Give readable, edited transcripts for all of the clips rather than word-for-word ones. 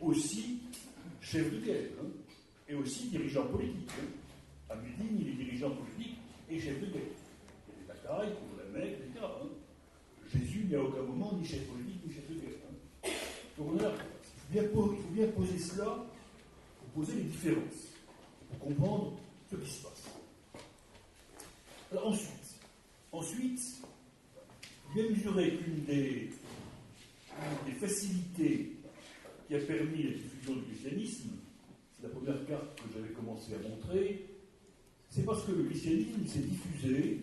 aussi chef de guerre, hein, et aussi dirigeant politique. Hein. À Médine, il est dirigeant politique et chef de guerre. Il y a des batailles contre la Mecque, etc. Hein. Jésus n'y a aucun moment ni chef politique ni chef de guerre. Hein. Donc on a, il faut bien poser cela pour poser les différences, pour comprendre ce qui se passe. Alors ensuite, il bien mesurer qu'une des facilités qui a permis la diffusion du christianisme, c'est la première carte que j'avais commencé à montrer, c'est parce que le christianisme s'est diffusé,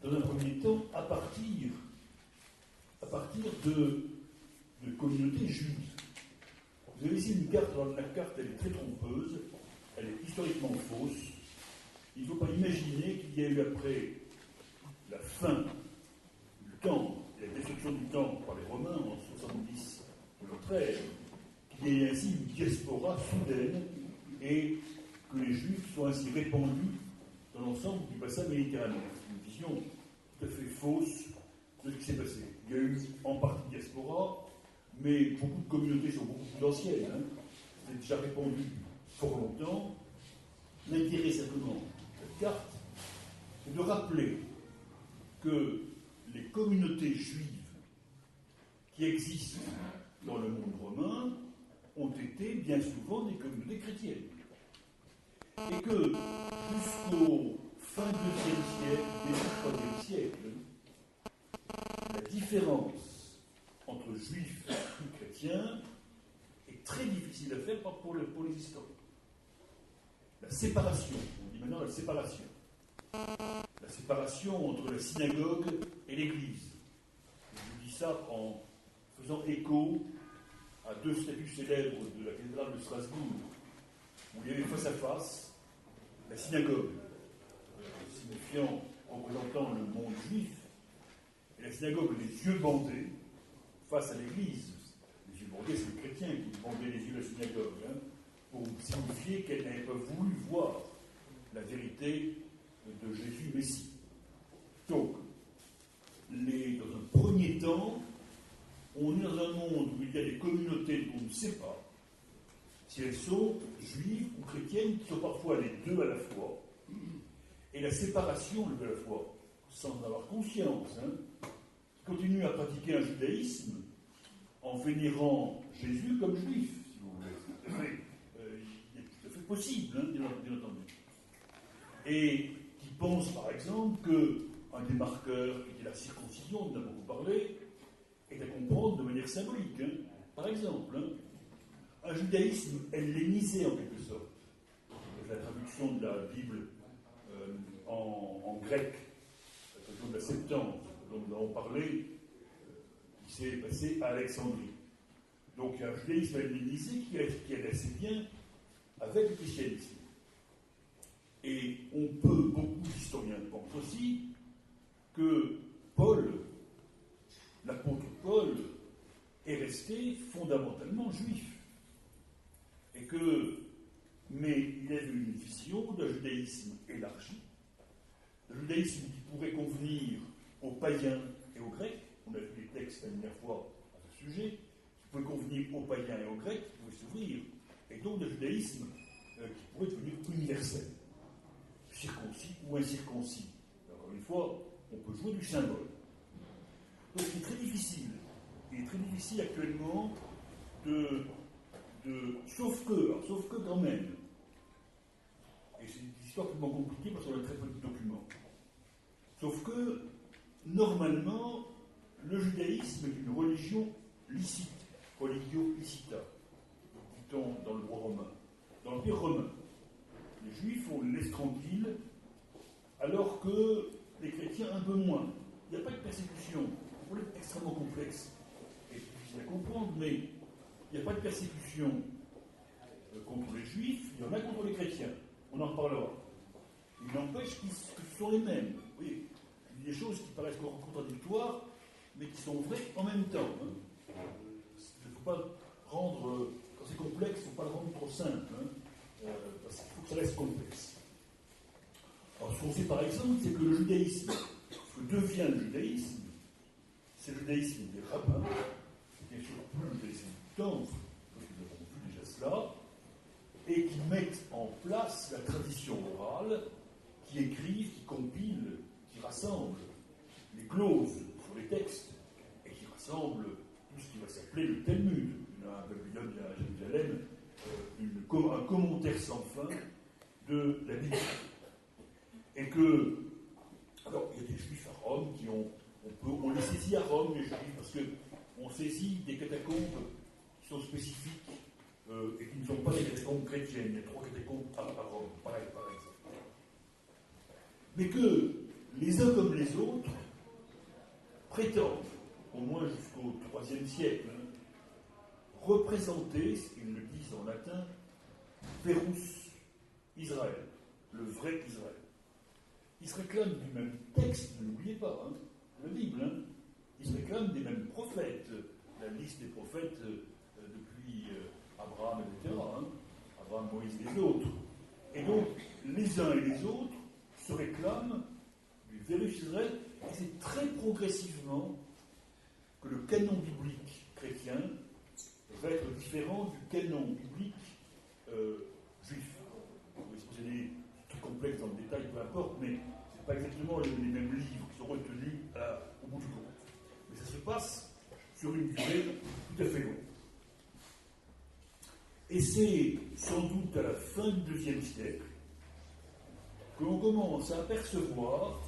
dans un premier temps, à partir de communautés juives. Vous avez ici une carte, alors la carte elle est très trompeuse, elle est historiquement fausse. Il ne faut pas imaginer qu'il y a eu après la fin du temple, et la destruction du temple par les Romains en 70 ou en 13, qu'il y ait ainsi une diaspora soudaine et que les Juifs soient ainsi répandus dans l'ensemble du bassin méditerranéen. C'est une vision tout à fait fausse de ce qui s'est passé. Il y a eu en partie diaspora, mais beaucoup de communautés sont beaucoup plus anciennes. Hein. C'est déjà répandu fort longtemps. L'intérêt simplement de cette carte, c'est de rappeler que les communautés juives qui existent dans le monde romain ont été bien souvent des communautés chrétiennes. Et que jusqu'au fin 2e siècle, début 3e siècle, la différence entre juifs et chrétiens est très difficile à faire pour les historiens. La séparation, on dit maintenant la séparation. La séparation entre la synagogue et l'église. Je dis ça en faisant écho à 2 statues célèbres de la cathédrale de Strasbourg, où il y avait face à face la synagogue, signifiant, représentant le monde juif, et la synagogue les yeux bandés face à l'église. Les yeux bandés, c'est les chrétiens qui bandaient les yeux de la synagogue, hein, pour signifier qu'elle n'avait pas voulu voir la vérité de Jésus Messie. Donc, dans un premier temps, on est dans un monde où il y a des communautés dont on ne sait pas si elles sont juives ou chrétiennes, qui sont parfois les deux à la fois, et la séparation de la foi, sans en avoir conscience, hein, qui continuent à pratiquer un judaïsme en vénérant Jésus comme juif, si vous voulez. Il est tout à fait possible, hein, bien entendu. Et qui pensent, par exemple, qu'un des marqueurs, qui était la circoncision, on en a beaucoup parlé, est à comprendre de manière symbolique. Hein. Par exemple, hein, un judaïsme hellénisé en quelque sorte. La traduction de la Bible en grec, la traduction de la Septante, dont nous avons parlé, qui s'est passé à Alexandrie. Donc il y a un judaïsme hellénisé qui est assez bien avec le christianisme. Et beaucoup d'historiens pensent aussi que l'apôtre Paul, est resté fondamentalement juif. Mais il avait une vision d'un judaïsme élargi, d'un judaïsme qui pourrait convenir aux païens et aux grecs. On a vu les textes la dernière fois à ce sujet, qui pourrait convenir aux païens et aux grecs, qui pouvaient s'ouvrir, et donc d'un judaïsme qui pourrait devenir universel, circoncis ou incirconcis. Encore une fois, on peut jouer du symbole. Donc il est très difficile actuellement sauf que quand même, et c'est une histoire tellement compliquée parce qu'on a très peu de documents, sauf que, normalement, le judaïsme est une religion licite, religio licita, dit-on dans le droit romain, dans l'Empire romain. Les juifs, on les laisse tranquilles, alors que les chrétiens un peu moins. Il n'y a pas de persécution. C'est un problème extrêmement complexe et difficile à comprendre, mais il n'y a pas de persécution contre les juifs, il y en a contre les chrétiens. On en reparlera. Il n'empêche que ce sont les mêmes. Vous voyez, il y a des choses qui paraissent contradictoires, mais qui sont vraies en même temps. Hein. Il ne faut pas rendre, quand c'est complexe, il ne faut pas le rendre trop simple, hein, parce qu'il faut que ça reste complexe. Alors, ce qu'on sait par exemple, c'est que le judaïsme, ce que devient le judaïsme, c'est le judaïsme des rabbins, c'est bien sûr plus le judaïsme du temple, parce que nous avons et qui mettent en place la tradition orale, qui écrivent, qui compilent, qui rassemblent les clauses sur les textes, et qui rassemblent tout ce qui va s'appeler le Talmud, à Babylone et à Jérusalem, un commentaire sans fin de la Bible. Et que, alors, il y a des juifs à Rome on les saisit à Rome, les juifs, parce qu'on saisit des catacombes qui sont spécifiques et qui ne sont pas des catacombes chrétiennes. Il y a 3 catacombes à Rome, par exemple. Mais que les uns comme les autres prétendent, au moins jusqu'au IIIe siècle, représenter, ce qu'ils le disent en latin, Pérus, Israël, le vrai Israël. Ils se réclament du même texte, ne l'oubliez pas, la Bible. Ils se réclament des mêmes prophètes, la liste des prophètes depuis Abraham, etc. Abraham, Moïse, les autres. Et donc, les uns et les autres se réclament du vrai Israël, et c'est très progressivement que le canon biblique chrétien va être différent du canon biblique juif. C'est des trucs complexes dans le détail, peu importe, mais ce n'est pas exactement les mêmes livres qui sont retenus au bout du compte. Mais ça se passe sur une durée tout à fait longue. Et c'est sans doute à la fin du IIe siècle que l'on commence à apercevoir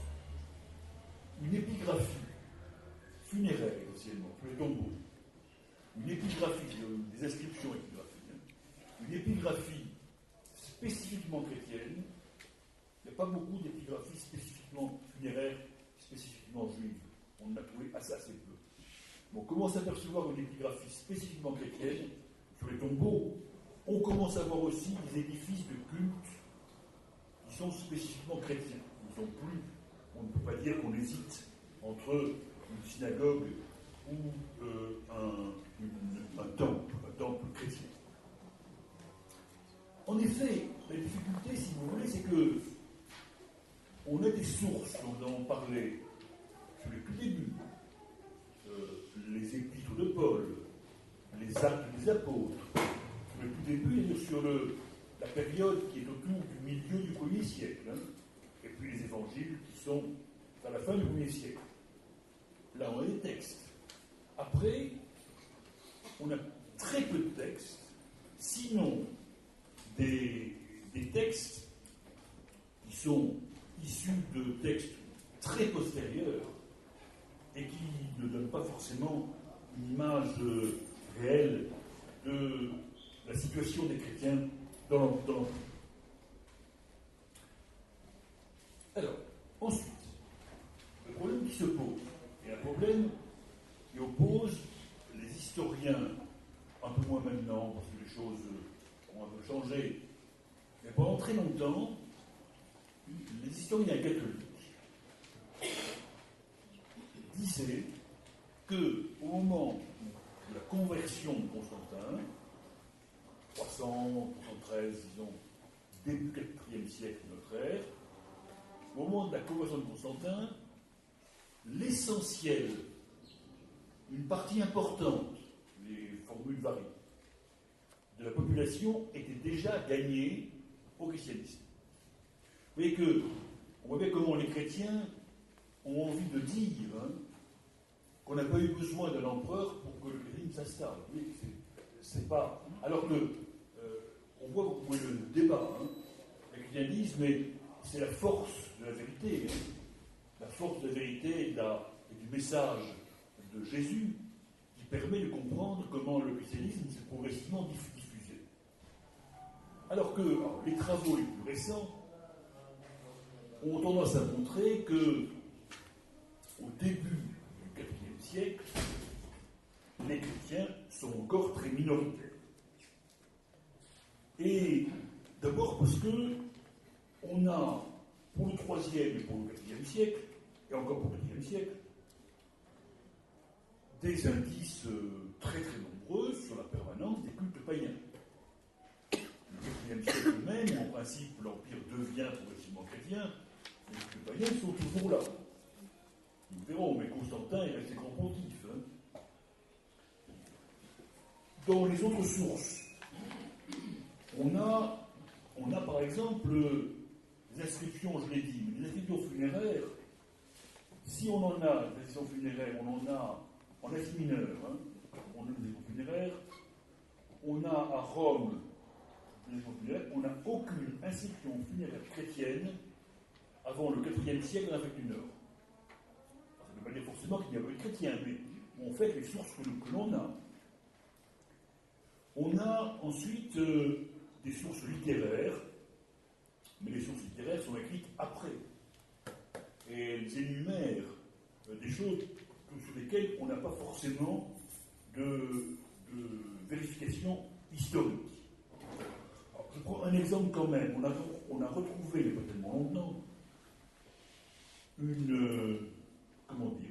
une épigraphie funéraire, essentiellement, sur les tombeaux. Une épigraphie, des inscriptions épigraphiques, une épigraphie spécifiquement chrétienne. Il n'y a pas beaucoup d'épigraphies spécifiquement funéraires, spécifiquement juives. On en a trouvé assez peu. Mais on commence à percevoir une épigraphie spécifiquement chrétienne sur les tombeaux. On commence à voir aussi des édifices de culte qui sont spécifiquement chrétiens. On ne peut pas dire qu'on hésite entre une synagogue ou un temple chrétien. En effet, la difficulté, si vous voulez, c'est que on a des sources, on en parlait sur les tout débuts, les épîtres de Paul, les actes des apôtres, sur le tout début, et sur la période qui est autour du milieu du 1er siècle, et puis les évangiles qui sont à la fin du 1er siècle. Là, on a des textes. Après, on a très peu de textes, sinon des textes qui sont issus de textes très postérieurs et qui ne donnent pas forcément une image réelle de la situation des chrétiens dans l'Empire. Alors, ensuite, le problème qui se pose, est un problème qui oppose les historiens, un peu moins maintenant, parce que les choses ont un peu changé, mais pendant très longtemps, les historiens catholiques disaient qu'au moment de la conversion de Constantin, 313, disons, début 4e siècle de notre ère, au moment de la conversion de Constantin, l'essentiel, une partie importante, les formules varient, de la population était déjà gagnée au christianisme. Vous voyez on voit bien comment les chrétiens ont envie de dire qu'on n'a pas eu besoin d'un empereur pour que le christianisme s'installe. Oui, c'est pas. Alors que on voit où est le débat. Les chrétiens disent, mais c'est la force de la vérité, la force de la vérité et du message de Jésus qui permet de comprendre comment le christianisme s'est progressivement diffusé. Alors que les travaux les plus récents ont tendance à montrer que, au début du IVe siècle, les chrétiens sont encore très minoritaires. Et d'abord parce que on a, pour le IIIe et pour le IVe siècle, et encore pour le IVe siècle, des indices très très nombreux sur la permanence des cultes païens. Le IVe siècle même, en principe, l'Empire devient progressivement chrétien, les cultes païens sont toujours là. Nous verrons, mais Constantin est resté grand pontife. Dans les autres sources, On a par exemple les inscriptions, je l'ai dit, mais les inscriptions funéraires, si on en a, des inscriptions funéraires, on en a en Asie mineure, hein, on a des inscriptions funéraires, on a à Rome des inscriptions funéraires, on n'a aucune inscription funéraire chrétienne avant le IVe siècle en Afrique du Nord. Ça ne veut pas dire forcément qu'il n'y a pas eu de chrétiens, mais on fait les sources que l'on a. On a ensuite des sources littéraires, mais les sources littéraires sont écrites après. Et elles énumèrent des choses sur lesquelles on n'a pas forcément de vérification historique. Alors, je prends un exemple quand même. On a retrouvé, il n'y a pas tellement longtemps,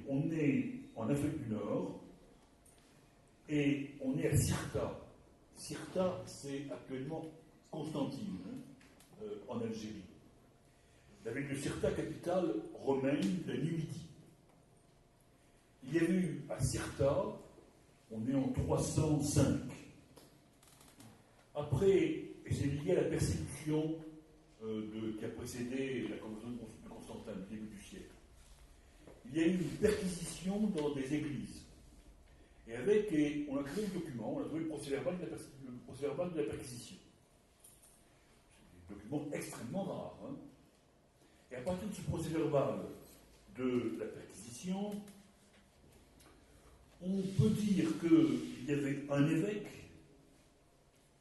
on est en Afrique du Nord et on est à Cirta. Cirta, c'est actuellement Constantine, en Algérie. La ville de Cirta, capitale romaine de la Numidie. Il y avait eu à Cirta, on est en 305. Après, et c'est lié à la persécution qui a précédé la conversion de Constantin, au début du siècle. Il y a eu une perquisition dans des églises. Et on a créé le document, on a trouvé le procès-verbal de la perquisition. C'est un document extrêmement rare. Hein. Et à partir de ce procès-verbal de la perquisition, on peut dire qu'il y avait un évêque,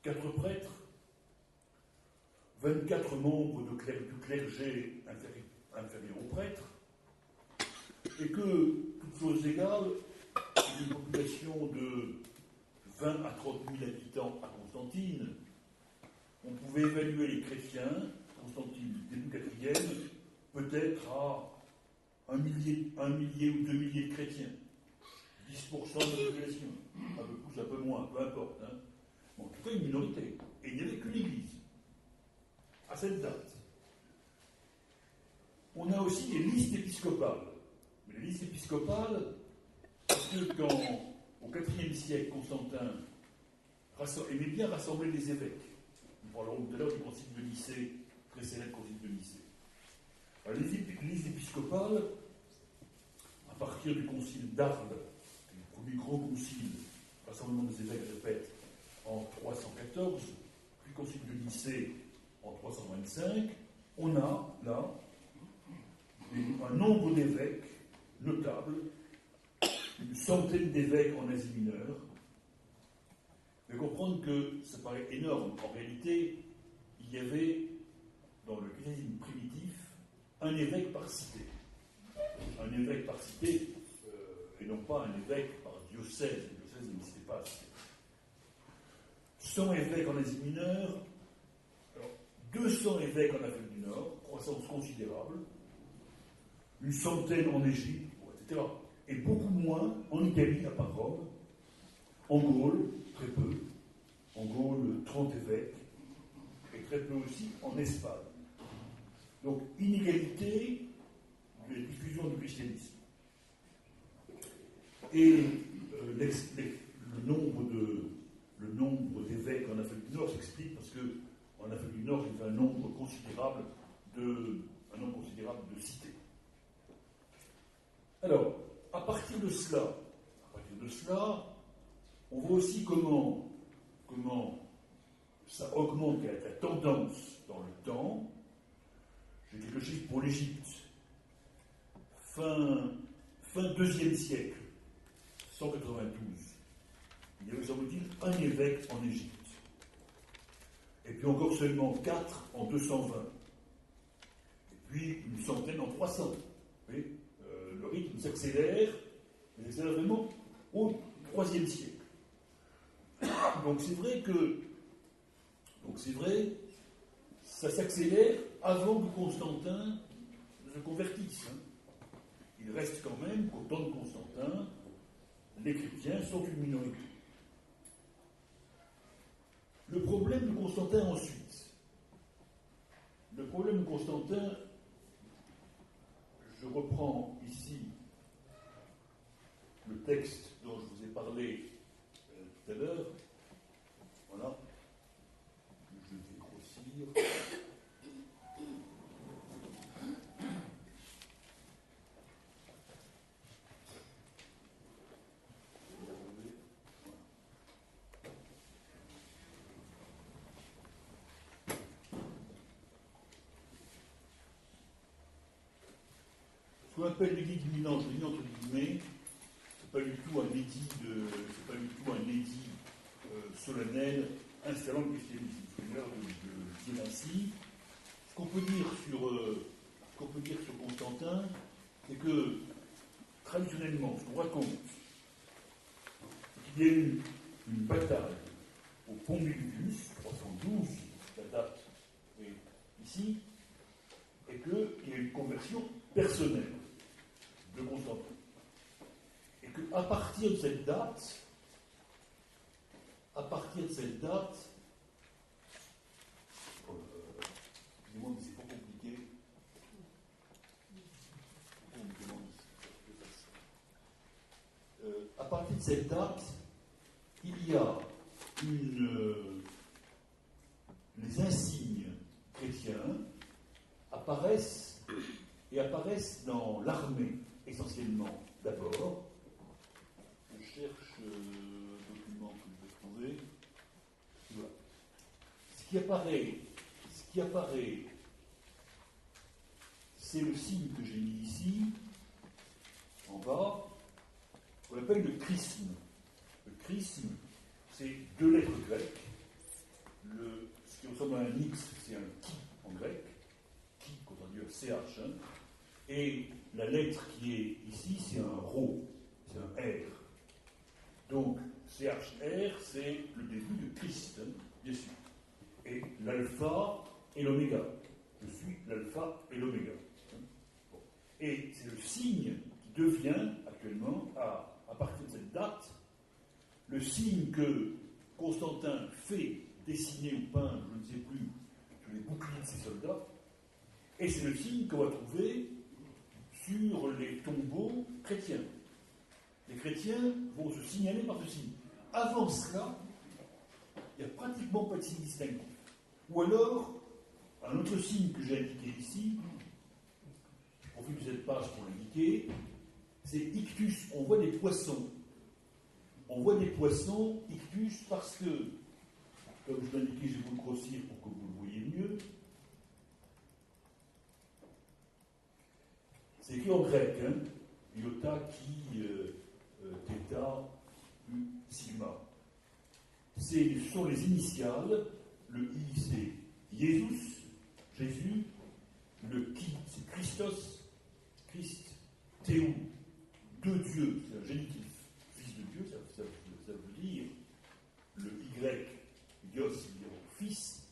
4 prêtres, 24 membres du clergé inférieur aux prêtres, et que, toutes choses égales, une population de 20 à 30 000 habitants à Constantine, on pouvait évaluer les chrétiens, Constantine, début 4e, peut-être à 1 millier ou 2 milliers de chrétiens. 10% de la population. Un peu plus, un peu moins, peu importe. Hein. Bon, en tout cas, une minorité. Et il n'y avait que l'Église. À cette date. On a aussi les listes épiscopales. Mais les listes épiscopales, parce que quand, au IVe siècle, Constantin aimait bien rassembler les évêques. Nous parlerons tout à l'heure du concile de Nicée, très célèbre concile de Nicée. Alors, les listes épiscopales, à partir du concile d'Arles, le premier grand concile, rassemblement des évêques, je répète, en 314, puis le concile de Nicée en 325, on a là un nombre d'évêques notables, une centaine d'évêques en Asie mineure. Vous devez comprendre que ça paraît énorme. En réalité, il y avait, dans le christianisme primitif, un évêque par cité. Un évêque par cité, et non pas un évêque par diocèse. Le diocèse n'existait pas. 100 évêques en Asie mineure, alors, 200 évêques en Afrique du Nord, croissance considérable, une centaine en Égypte, etc. Et beaucoup moins en Italie, à part Rome, en Gaule, très peu, en Gaule, 30 évêques, et très peu aussi en Espagne. Donc, inégalité de la diffusion du christianisme. Et le nombre d'évêques en Afrique du Nord s'explique parce qu'en Afrique du Nord, il y a un nombre considérable de cités. Alors, à partir de cela, on voit aussi comment ça augmente la tendance dans le temps. J'ai quelques chiffres pour l'Égypte. Fin 2e siècle, 192, il y avait, semble-t-il, un évêque en Égypte. Et puis encore seulement 4 en 220. Et puis une centaine en 300. Vous voyez, le rythme s'accélère, mais s'accélère vraiment au 3e siècle. Donc c'est vrai, ça s'accélère avant que Constantin ne se convertisse. Hein. Il reste quand même qu'au temps de Constantin, les chrétiens sont une minorité. Le problème de Constantin ensuite. Le problème de Constantin, je reprends ici le texte dont je vous ai parlé tout à l'heure. Voilà. Je qu'on appelle l'édit imminent, je l'ai mis entre guillemets, c'est pas du tout un édit solennel installant le christianisme. C'est l'heure de dire ainsi. Ce qu'on peut dire sur Constantin, c'est que traditionnellement, ce qu'on raconte, c'est qu'il y a eu une bataille au pont Milvius, 312, la date est ici, et qu'il y a eu une conversion personnelle de Constantin. Et qu'à partir de cette date, excusez-moi, mais c'est pas compliqué. On me demande si je fais ça. À partir de cette date, il y a les insignes chrétiens apparaissent dans l'armée, essentiellement d'abord. Je cherche le document que je vais trouver. Voilà. Ce qui apparaît, c'est le signe que j'ai mis ici, en bas, qu'on appelle le chrisme. Le chrisme, c'est deux lettres grecques. Ce qui ressemble à un X, c'est un qui en grec. Qui, quand on dit CH. Hein. Et la lettre qui est ici, c'est un rho, c'est un R. Donc, CHR, c'est le début de Christ, hein, bien sûr. Et l'alpha et l'oméga. Je suis l'alpha et l'oméga. Bon. Et c'est le signe qui devient, actuellement, à partir de cette date, le signe que Constantin fait dessiner ou peindre, je ne sais plus, sur les boucliers de ses soldats, et c'est le signe qu'on va trouver sur les tombeaux chrétiens. Les chrétiens vont se signaler par ce signe. Avant cela, il n'y a pratiquement pas de signe distinctif. Ou alors, un autre signe que j'ai indiqué ici, je profite de cette page pour l'indiquer, c'est ictus. On voit des poissons. On voit des poissons ictus parce que, comme je l'ai indiqué, je vais vous le grossir pour que vous le voyez mieux. C'est écrit en grec, hein, iota, chi, theta, sigma. Ce sont les initiales. Le I, c'est Jésus. Le qui, c'est Christos. Christ, Théou, de Dieu, c'est un génitif. Fils de Dieu, ça veut dire. Le Y, Ios, fils,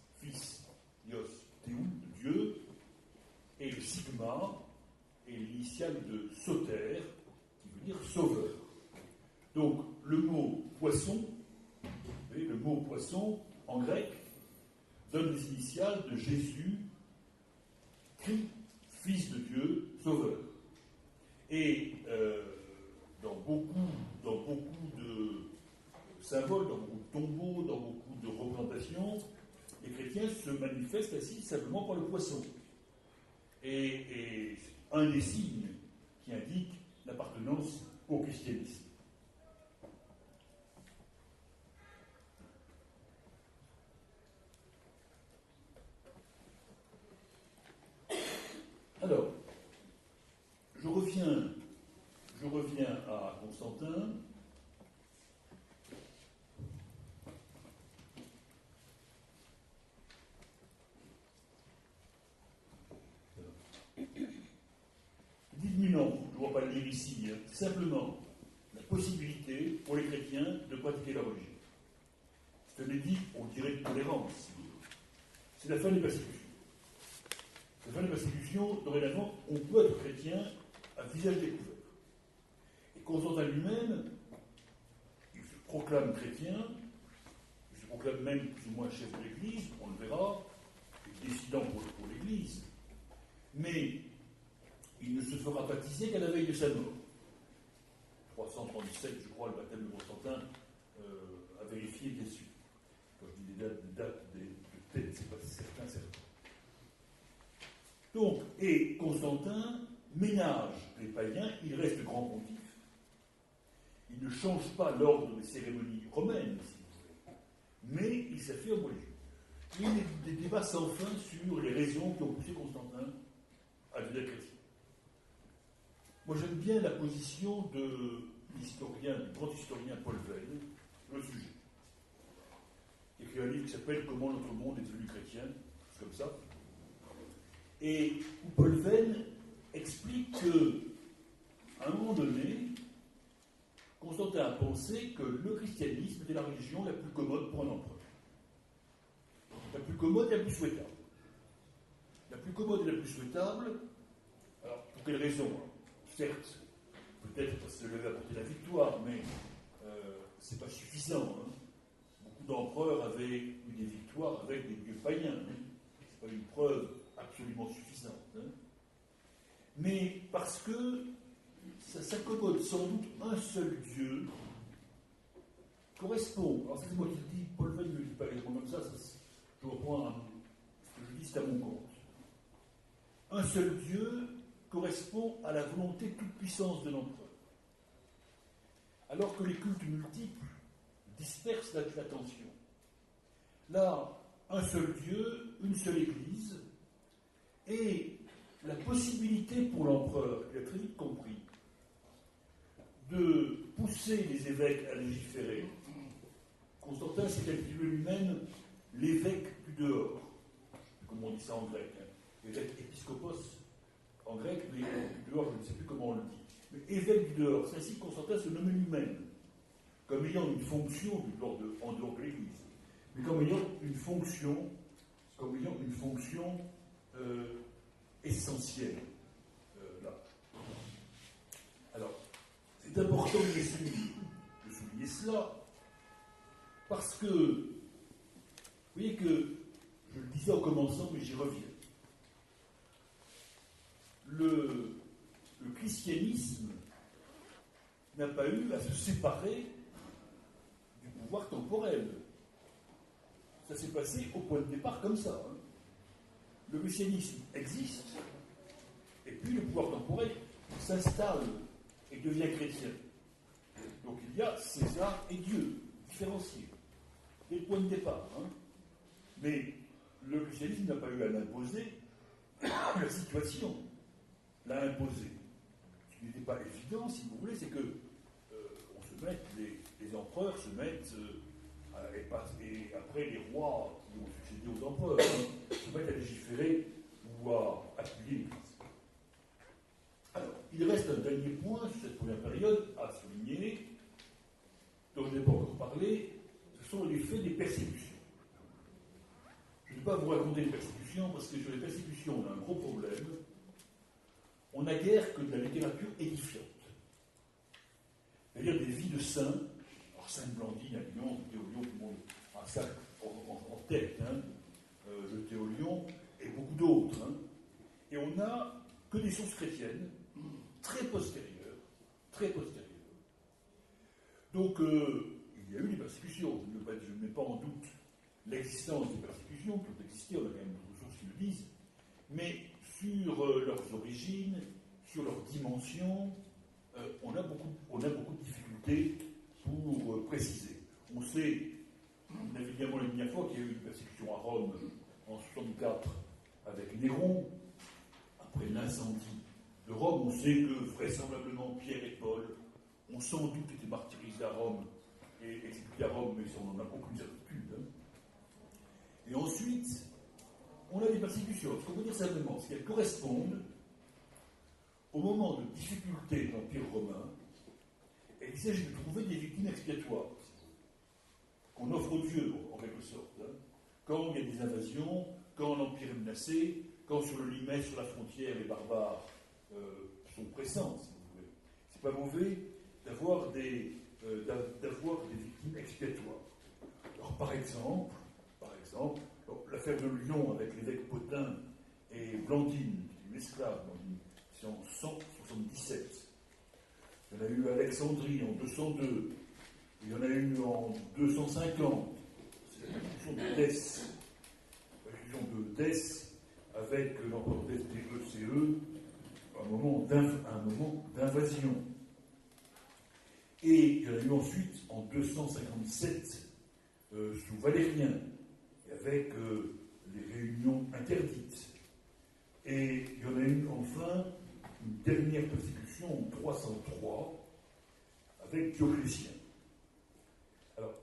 Ios, Théou, de Dieu. Et le sigma est l'initiale de soter, qui veut dire sauveur. Donc, le mot poisson, vous voyez, le mot poisson, en grec, donne les initiales de Jésus, Christ, Fils de Dieu, Sauveur. Et dans beaucoup de symboles, dans beaucoup de tombeaux, dans beaucoup de représentations, les chrétiens se manifestent ainsi simplement par le poisson. Et un des signes qui indique l'appartenance au christianisme. Alors, je reviens à Constantin. Dites-moi non, je ne vois pas le lire ici, hein. Simplement la possibilité pour les chrétiens de pratiquer la religion. C'est un édit, on dirait, de tolérance. C'est la fin des persécutions. La fin des persécutions, dorénavant, on peut être chrétien à visage découvert. Et Constantin lui-même, il se proclame chrétien, il se proclame même plus ou moins chef de l'Église, on le verra, décidant pour l'Église. Mais il ne se fera baptiser qu'à la veille de sa mort. 337, je crois, le baptême de Constantin, à vérifier, bien sûr. Quand je dis des dates de tête, c'est pas certain. Donc, et Constantin ménage les païens, il reste grand pontife. Il ne change pas l'ordre des cérémonies romaines, si vous voulez, mais il s'affirme religieux. Il y a des débats sans fin sur les raisons qui ont poussé Constantin à devenir chrétien. Moi, j'aime bien la position de l'historien, du grand historien Paul Venn, sur le sujet. Il a écrit un livre qui s'appelle Comment notre monde est devenu chrétien, c'est comme ça. Et où Paul Venn explique que, à un moment donné, Constantin a pensé que le christianisme était la religion la plus commode pour un empereur. La plus commode et la plus souhaitable. La plus commode et la plus souhaitable, alors pour quelle raison? Certes, peut-être parce que ça lui avait apporté la victoire, mais c'est pas suffisant. Hein. Beaucoup d'empereurs avaient eu des victoires avec des dieux païens. Hein. C'est pas une preuve absolument suffisante. Hein. Mais parce que ça s'accommode sans doute un seul Dieu correspond. Alors c'est moi qui le dis, Paul Venn ne le dit pas exactement comme ça, je reprends ce que je dis, c'est à mon compte. Un seul Dieu correspond à la volonté toute puissance de l'empereur. Alors que les cultes multiples dispersent l'attention. Là, un seul Dieu, une seule Église, et la possibilité pour l'empereur, il a très vite compris, de pousser les évêques à légiférer. Constantin s'est qualifié lui-même l'évêque du dehors, comme on dit ça en grec, hein. Évêque épiscopos en grec, mais du dehors, je ne sais plus comment on le dit. Mais évêque du dehors, c'est ainsi que Constantin se nommait lui-même, comme ayant une fonction en dehors de l'Église, mais comme ayant une fonction essentielle. Là. Alors, c'est important de souligner cela, parce que, vous voyez que, je le disais en commençant, mais j'y reviens, le christianisme n'a pas eu à se séparer du pouvoir temporel. Ça s'est passé au point de départ comme ça. Hein. Le christianisme existe, et puis le pouvoir temporel s'installe et devient chrétien. Donc il y a César et Dieu, différenciés, dès le point de départ. Hein. Mais le christianisme n'a pas eu à l'imposer, la situation l'a imposé. Ce qui n'était pas évident, si vous voulez, c'est que les empereurs se mettent, et après les rois qui ont succédé aux empereurs, hein, se mettent à légiférer ou à appuyer l'Église. Alors, il reste un dernier point sur cette première période à souligner, dont je n'ai pas encore parlé, ce sont les faits des persécutions. Je ne vais pas vous raconter les persécutions, parce que sur les persécutions, on a un gros problème. On n'a guère que de la littérature édifiante. C'est-à-dire des vies de saints. Alors, Sainte Blandine à Lyon, Théolion, tout le monde a ça en tête, hein, le Théolion, et beaucoup d'autres. Hein. Et on n'a que des sources chrétiennes, très postérieures, très postérieures. Donc, il y a eu des persécutions. Je ne mets pas en doute l'existence des persécutions qui ont existé, on a quand même d'autres sources qui le disent, mais sur leurs origines, sur leurs dimensions, on a beaucoup de difficultés pour préciser. On sait, on a évidemment la dernière fois qu'il y a eu une persécution à Rome en 64 avec Néron, après l'incendie de Rome. On sait que vraisemblablement Pierre et Paul ont sans doute été martyrisés à Rome et exécutés à Rome, mais on n'en a aucune certitude. Hein. Et ensuite, on a des persécutions. Ce qu'on peut dire simplement, c'est qu'elles correspondent au moment de difficulté de l'Empire romain, et il s'agit de trouver des victimes expiatoires, qu'on offre aux dieux, en quelque sorte. Hein. Quand il y a des invasions, quand l'Empire est menacé, quand sur le Limès, sur la frontière, les barbares sont pressants, si vous voulez. C'est pas mauvais d'avoir des victimes expiatoires. Alors, par exemple, l'affaire de Lyon avec l'évêque Potin et Blandine, qui est une esclave, Blandine, c'est en 177. Il y en a eu à Alexandrie en 202. Il y en a eu en 250. C'est la discussion de Dès. La discussion de Dès avec l'empereur DECE, un moment d'invasion. Et il y en a eu ensuite en 257 sous Valérien, avec les réunions interdites. Et il y en a eu enfin une dernière persécution en 303 avec Dioclétien. Alors,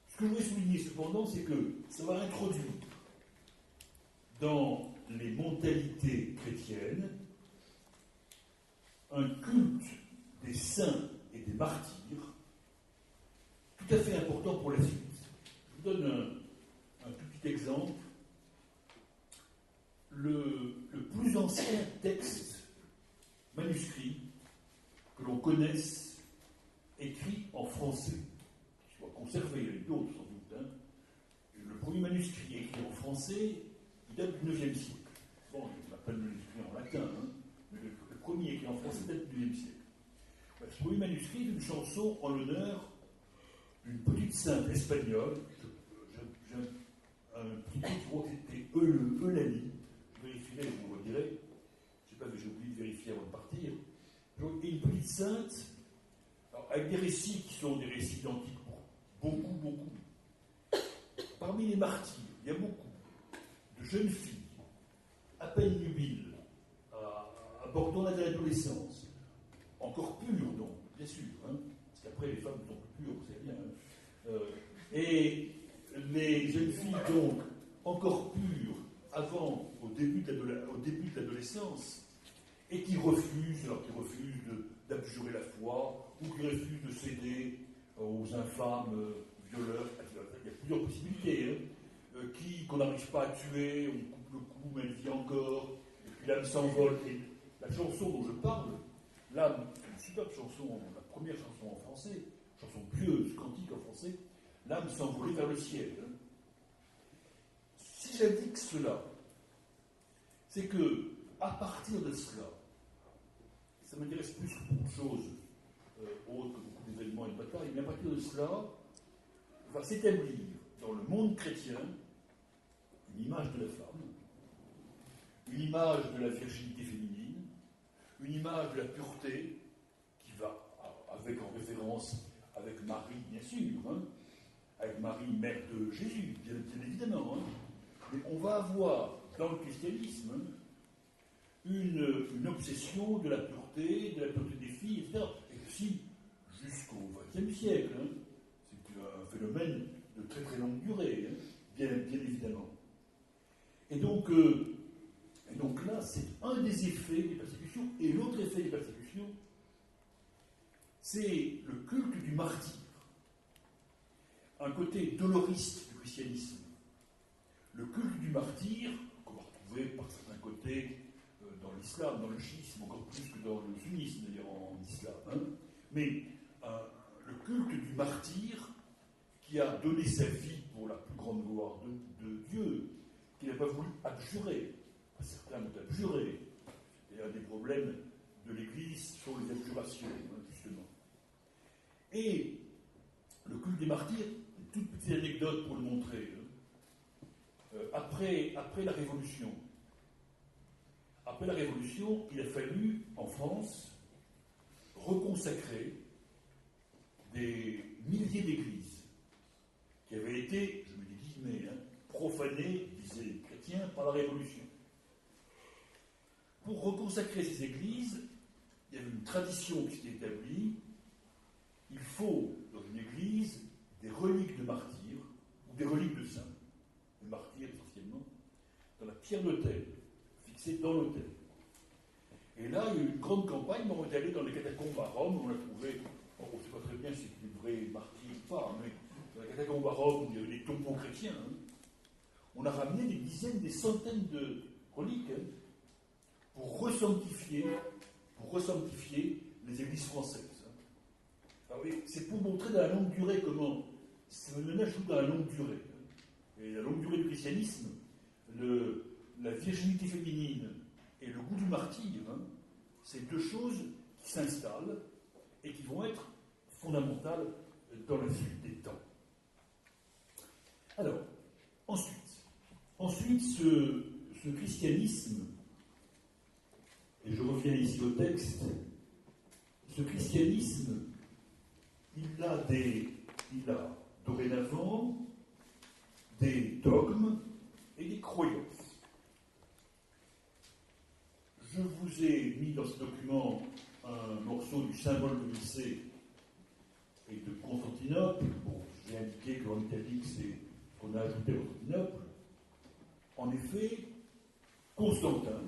ce que je voudrais souligner cependant, c'est que ça va introduire dans les mentalités chrétiennes un culte des saints et des martyrs tout à fait important pour la suite. Je vous donne un tout petit exemple. Le plus ancien texte manuscrit que l'on connaisse écrit en français, qui soit conservé, il y en a d'autres sans doute, hein. Le premier manuscrit écrit en français, il date du IXe siècle. Bon, il n'y a pas de manuscrit en latin, hein, mais le premier écrit en français date du IXe siècle. Ce premier manuscrit est une chanson en l'honneur d'une petite sainte espagnole. J'ai un petit peu, je crois que c'était Eulalie. Je vérifierai, je vous le redirai. Je ne sais pas, j'ai oublié de vérifier avant de partir. Et une petite sainte, alors, avec des récits qui sont des récits identiques pour beaucoup. Parmi les martyrs, il y a beaucoup de jeunes filles, à peine nubiles, abordant l'adolescence, encore pures donc, bien sûr, hein, parce qu'après les femmes sont plus pures, vous savez bien. Hein, et les jeunes filles donc, encore pures, au début de l'adolescence, et qui refusent d'abjurer la foi, ou qui refusent de céder aux infâmes violeurs. Il y a plusieurs possibilités, hein, qu'on n'arrive pas à tuer, on coupe le cou, mais elle vit encore, et puis l'âme s'envole. Et la chanson dont je parle, l'âme, une superbe chanson, la première chanson en français, chanson pieuse, cantique en français, l'âme s'envolait vers le ciel. Hein. Si j'indique cela, c'est que, à partir de cela, ça m'intéresse plus que beaucoup de choses autres que beaucoup d'événements et de batailles, mais à partir de cela, va s'établir dans le monde chrétien une image de la femme, une image de la virginité féminine, une image de la pureté qui va, avec en référence avec Marie, bien sûr, hein, avec Marie, mère de Jésus, bien évidemment. Hein, mais on va avoir dans le christianisme une obsession de la pureté des filles, etc. Et aussi jusqu'au XXe siècle. Hein, c'est un phénomène de très très longue durée, hein, bien évidemment. Et donc là, c'est un des effets des persécutions. Et l'autre effet des persécutions, c'est le culte du martyr. Un côté doloriste du christianisme. Le culte du martyr, qu'on va retrouver par certains côtés dans l'islam, dans le chiisme, encore plus que dans le sunnisme d'ailleurs en islam. Hein. Mais le culte du martyr qui a donné sa vie pour la plus grande gloire de Dieu, qui n'a pas voulu abjurer. Certains ont abjuré. Et un des problèmes de l'Église sont les abjurations, hein, justement. Et le culte des martyrs, une toute petite anecdote pour le montrer. Hein. Après la Révolution, il a fallu, en France, reconsacrer des milliers d'églises qui avaient été, je me dis guillemets, hein, profanées, disaient les chrétiens, par la Révolution. Pour reconsacrer ces églises, il y avait une tradition qui s'était établie. Il faut, dans une église, des reliques de martyrs, ou des reliques de saints, de martyrs essentiellement, dans la pierre d'autel, fixée dans l'autel. Et là, il y a eu une grande campagne, on est allé dans les catacombes à Rome, on a trouvé, on ne sait pas très bien si c'est une vraie martyr ou pas, mais dans les catacombes à Rome, où il y avait des tombeaux chrétiens, hein, on a ramené des dizaines, des centaines de reliques, hein, pour resanctifier les églises françaises. Hein. Alors, oui, c'est pour montrer dans la longue durée comment ce phénomène joue dans la longue durée. Hein. Et la longue durée du christianisme, la virginité féminine et le goût du martyr, hein, c'est deux choses qui s'installent et qui vont être fondamentales dans la suite des temps. Alors, ensuite ce christianisme, et je reviens ici au texte, ce christianisme, il a dorénavant des dogmes et des croyances. Je vous vous ai mis dans ce document un morceau du symbole de Nicée et de Constantinople. Bon, j'ai indiqué qu'en italique, c'est qu'on a ajouté Constantinople. En effet, Constantin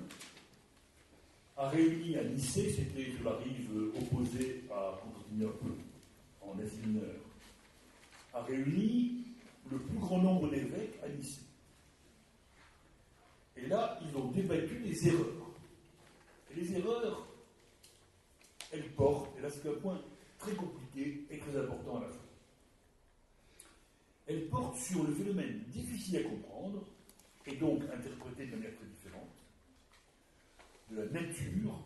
a réuni à Nicée, c'était sur la rive opposée à Constantinople, en Asie mineure, a réuni le plus grand nombre d'évêques à Nicée. Et là, ils ont débattu des erreurs. Et les erreurs, elles portent, et là c'est un point très compliqué et très important à la fois, elles portent sur le phénomène difficile à comprendre, et donc interprété de manière très différente, de la nature,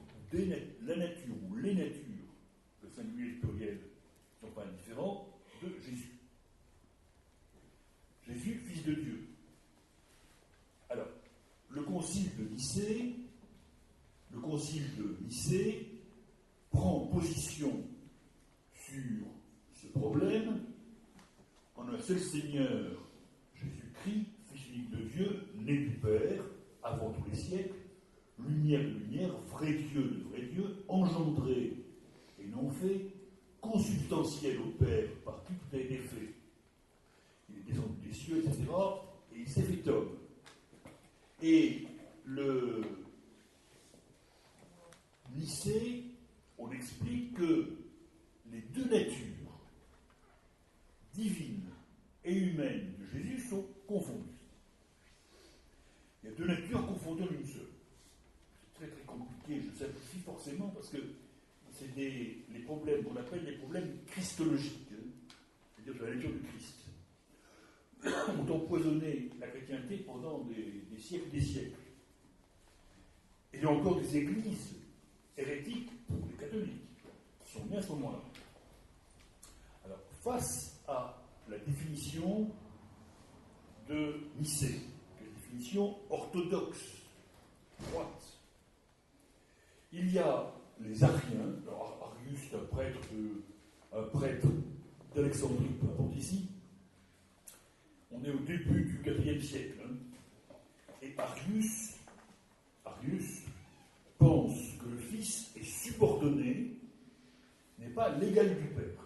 la nature ou les natures, le singulier et le pluriel ne sont pas indifférents, de Jésus. Jésus, fils de Dieu. Alors, le concile de Nicée prend position sur ce problème en un seul Seigneur, Jésus-Christ, fils unique de Dieu, né du Père, avant tous les siècles, lumière de lumière, vrai Dieu de vrai Dieu, engendré et non fait, consubstantiel au Père par qui tout a été fait. Il est descendu des cieux, etc. Et il s'est fait homme. Et le Nicée, on explique que les deux natures, divines et humaines de Jésus, sont confondues. Il y a deux natures confondues en une seule. C'est très très compliqué, je simplifie forcément parce que c'est les problèmes qu'on appelle les problèmes christologiques, c'est-à-dire de la nature du Christ. Ont empoisonné la chrétienté pendant des siècles et des siècles. Et il y a encore des églises hérétiques pour les catholiques qui sont nées à ce moment-là. Alors, face à la définition de Nicée, la définition orthodoxe, droite, il y a les Ariens. Alors, Arius est un prêtre d'Alexandrie, peu importe ici. On est au début du IVe siècle. Et Arius pense que le Fils est subordonné, n'est pas l'égal du Père.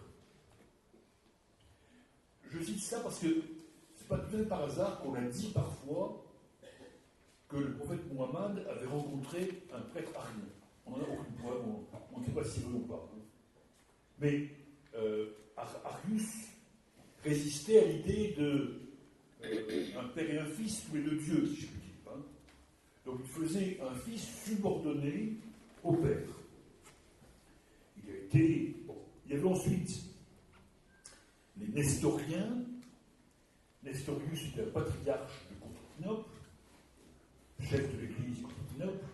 Je cite ça parce que c'est pas tout à fait par hasard qu'on a dit parfois que le prophète Mohammed avait rencontré un prêtre arien. On n'en a aucune preuve, on ne sait pas si c'est vrai ou pas. Mais Arius résistait à l'idée de un père et un fils, tous les deux dieux, si je puis dire. Donc il faisait un fils subordonné au père. Il y avait ensuite les Nestoriens. Nestorius était un patriarche de Constantinople, chef de l'église de Constantinople.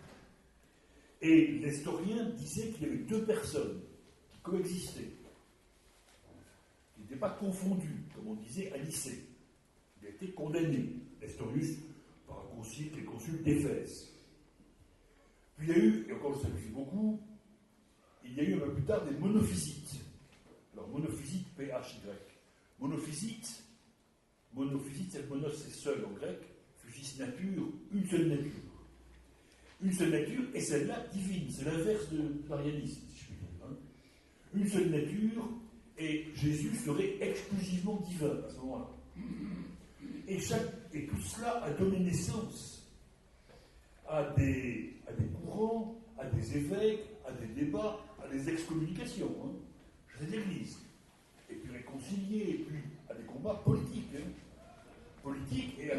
Et les Nestoriens disaient qu'il y avait deux personnes qui coexistaient, qui n'étaient pas confondues, comme on disait à Nicée. Il a été condamné, Nestorius, par un concile, les conciles d'Éphèse. Puis il y a eu, et encore je simplifie beaucoup, il y a eu un peu plus tard des monophysites. Alors monophysites, PHY. Monophysites, c'est monos, c'est seul en grec, physis nature, une seule nature. Une seule nature, et celle-là divine, c'est l'inverse de l'arianisme, si je puis dire. Une seule nature, et Jésus serait exclusivement divin à ce moment-là. Et tout cela a donné naissance à des courants, à des évêques, à des débats, à des excommunications, chez les églises. Et puis réconciliés, et puis à des combats politiques. Politiques et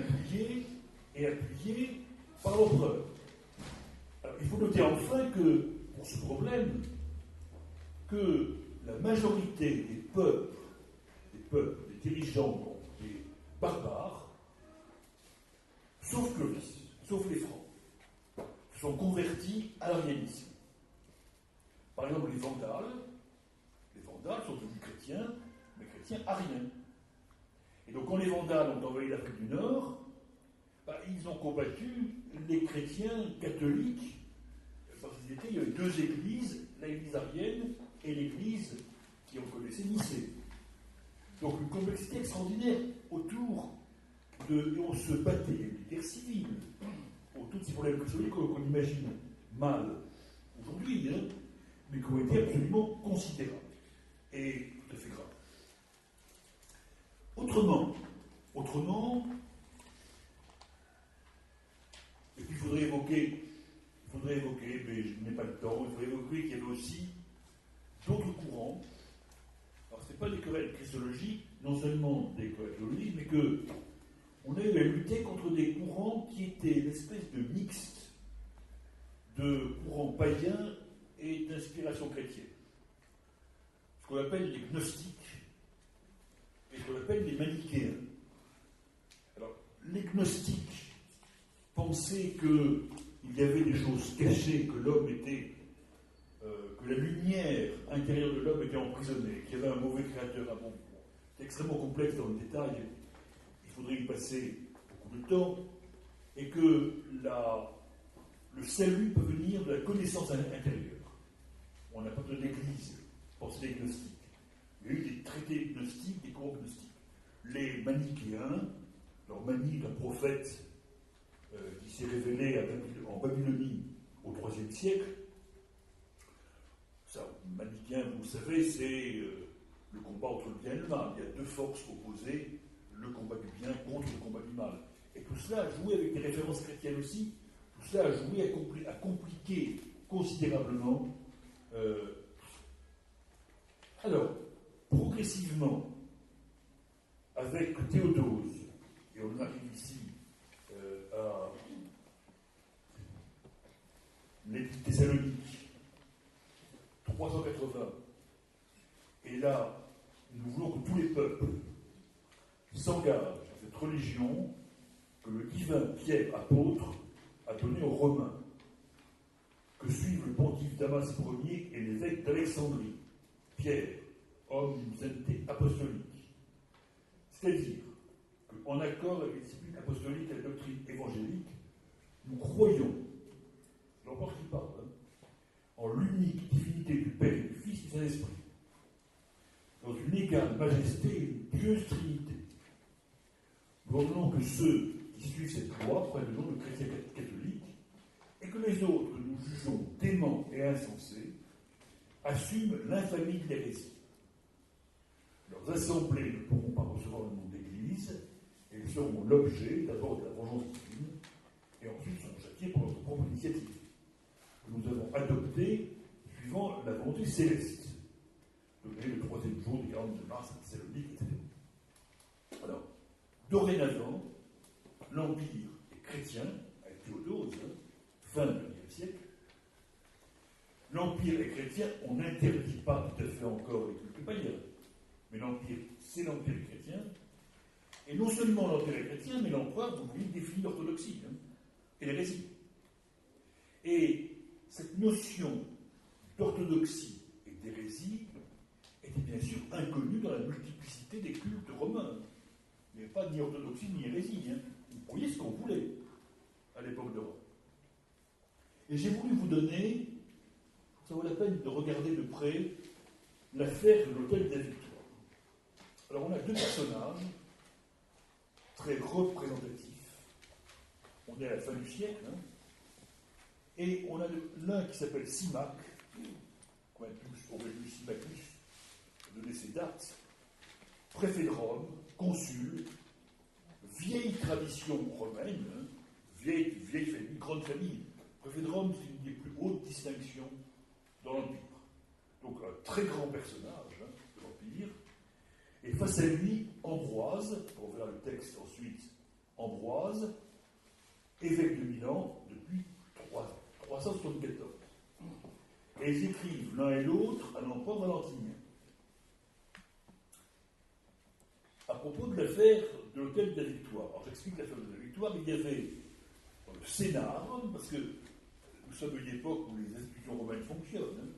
appuyés par l'empereur. Alors, il faut noter enfin que, pour ce problème, que la majorité des peuples, des dirigeants, des barbares, sauf Clovis, sauf les Francs, se sont convertis à l'arianisme. Par exemple, les Vandales sont devenus chrétiens, mais chrétiens ariens. Et donc, quand les Vandales ont envahi l'Afrique du Nord, ils ont combattu les chrétiens catholiques. Parce qu'il y avait deux églises, l'église arienne et l'église qui reconnaissait Nicée. Donc, une complexité extraordinaire autour de. Et on se battait, il y a eu des guerres civiles autour de ces problèmes catholiques qu'on imagine mal. aujourd'hui, hein, mais qui ont été absolument considérables et tout à fait graves. Autrement, et puis il faudrait évoquer, mais je n'ai pas le temps, il faudrait évoquer qu'il y avait aussi d'autres courants. Alors, ce n'est pas des querelles christologiques, non seulement des querelles théologiques, mais qu'on a eu à lutter contre des courants qui étaient une espèce de mixte de courants païens et d'inspiration chrétienne. Ce qu'on appelle les gnostiques et ce qu'on appelle les manichéens. Alors, les gnostiques pensaient qu'il y avait des choses cachées, que l'homme était, que la lumière intérieure de l'homme était emprisonnée, qu'il y avait un mauvais créateur. Ah bon, c'est extrêmement complexe dans le détail, il faudrait y passer beaucoup de temps, et que le salut peut venir de la connaissance intérieure. On n'a pas besoin d'église pour penser les gnostiques. Il y a eu des traités gnostiques, des courants gnostiques. Les manichéens, leur Manie d'un prophète qui s'est révélé en Babylonie au IIIe siècle. Ça, manichéen, vous le savez, c'est le combat entre le bien et le mal. Il y a deux forces opposées, le combat du bien contre le combat du mal. Et tout cela a joué avec des références chrétiennes aussi. Tout cela a joué à compliquer considérablement. Alors, progressivement, avec Théodose, et on arrive ici à les Thessaloniques, 380, et là, nous voulons que tous les peuples s'engagent dans cette religion que le divin Pierre, apôtre, a donnée aux Romains, que suivent le pontife Damas Ier et l'évêque d'Alexandrie, Pierre, homme d'une sainteté apostolique. C'est-à-dire qu'en accord avec les disciplines apostoliques et la doctrine évangélique, nous croyons, l'emporte qui parle, en l'unique divinité du Père et du Fils et du Saint-Esprit, dans une égale majesté et une pieuse trinité. Nous ordonnons que ceux qui suivent cette loi prennent le nom de chrétiens catholiques et que les autres que nous jugeons déments et insensés assument l'infamie de l'hérésie. Leurs assemblées ne pourront pas recevoir le nom d'Église et ils seront l'objet d'abord de la vengeance divine et ensuite seront châtiés pour notre propre initiative que nous avons adoptée suivant la volonté céleste, donnée le 3e jour du 42 mars à Thessalonique, etc. Alors, dorénavant, l'Empire est chrétien, avec Théodose, fin du Ie siècle. L'Empire est chrétien, on n'interdit pas tout à fait encore les cultes païens, mais l'Empire, c'est l'Empire chrétien. Et non seulement l'Empire est chrétien, mais l'empereur, vous voyez, définit l'orthodoxie et l'hérésie. Et cette notion d'orthodoxie et d'hérésie était bien sûr inconnue dans la multiplicité des cultes romains. Il n'y avait pas ni orthodoxie ni hérésie. Vous croyez ce qu'on voulait à l'époque de Rome. Et j'ai voulu vous donner, ça vaut la peine de regarder de près, l'affaire de l'Hôtel de la Victoire. Alors on a deux personnages très représentatifs. On est à la fin du siècle, et on a l'un qui s'appelle Symmach, Quintus Aurelius Symmachus, donné ses dates, préfet de Rome, consul, vieille tradition romaine, vieille famille, grande famille. Préfet de Rome, c'est une des plus hautes distinctions dans l'Empire. Donc un très grand personnage de l'Empire. Et face à lui, Ambroise, on verra le texte ensuite, Ambroise, évêque de Milan depuis 374. Et ils écrivent l'un et l'autre à l'empereur Valentinien. À propos de l'affaire de l'Hôtel de la Victoire. Alors j'explique l'affaire de la Victoire, il y avait dans le Sénat, parce que nous sommes à une époque où les institutions romaines fonctionnent,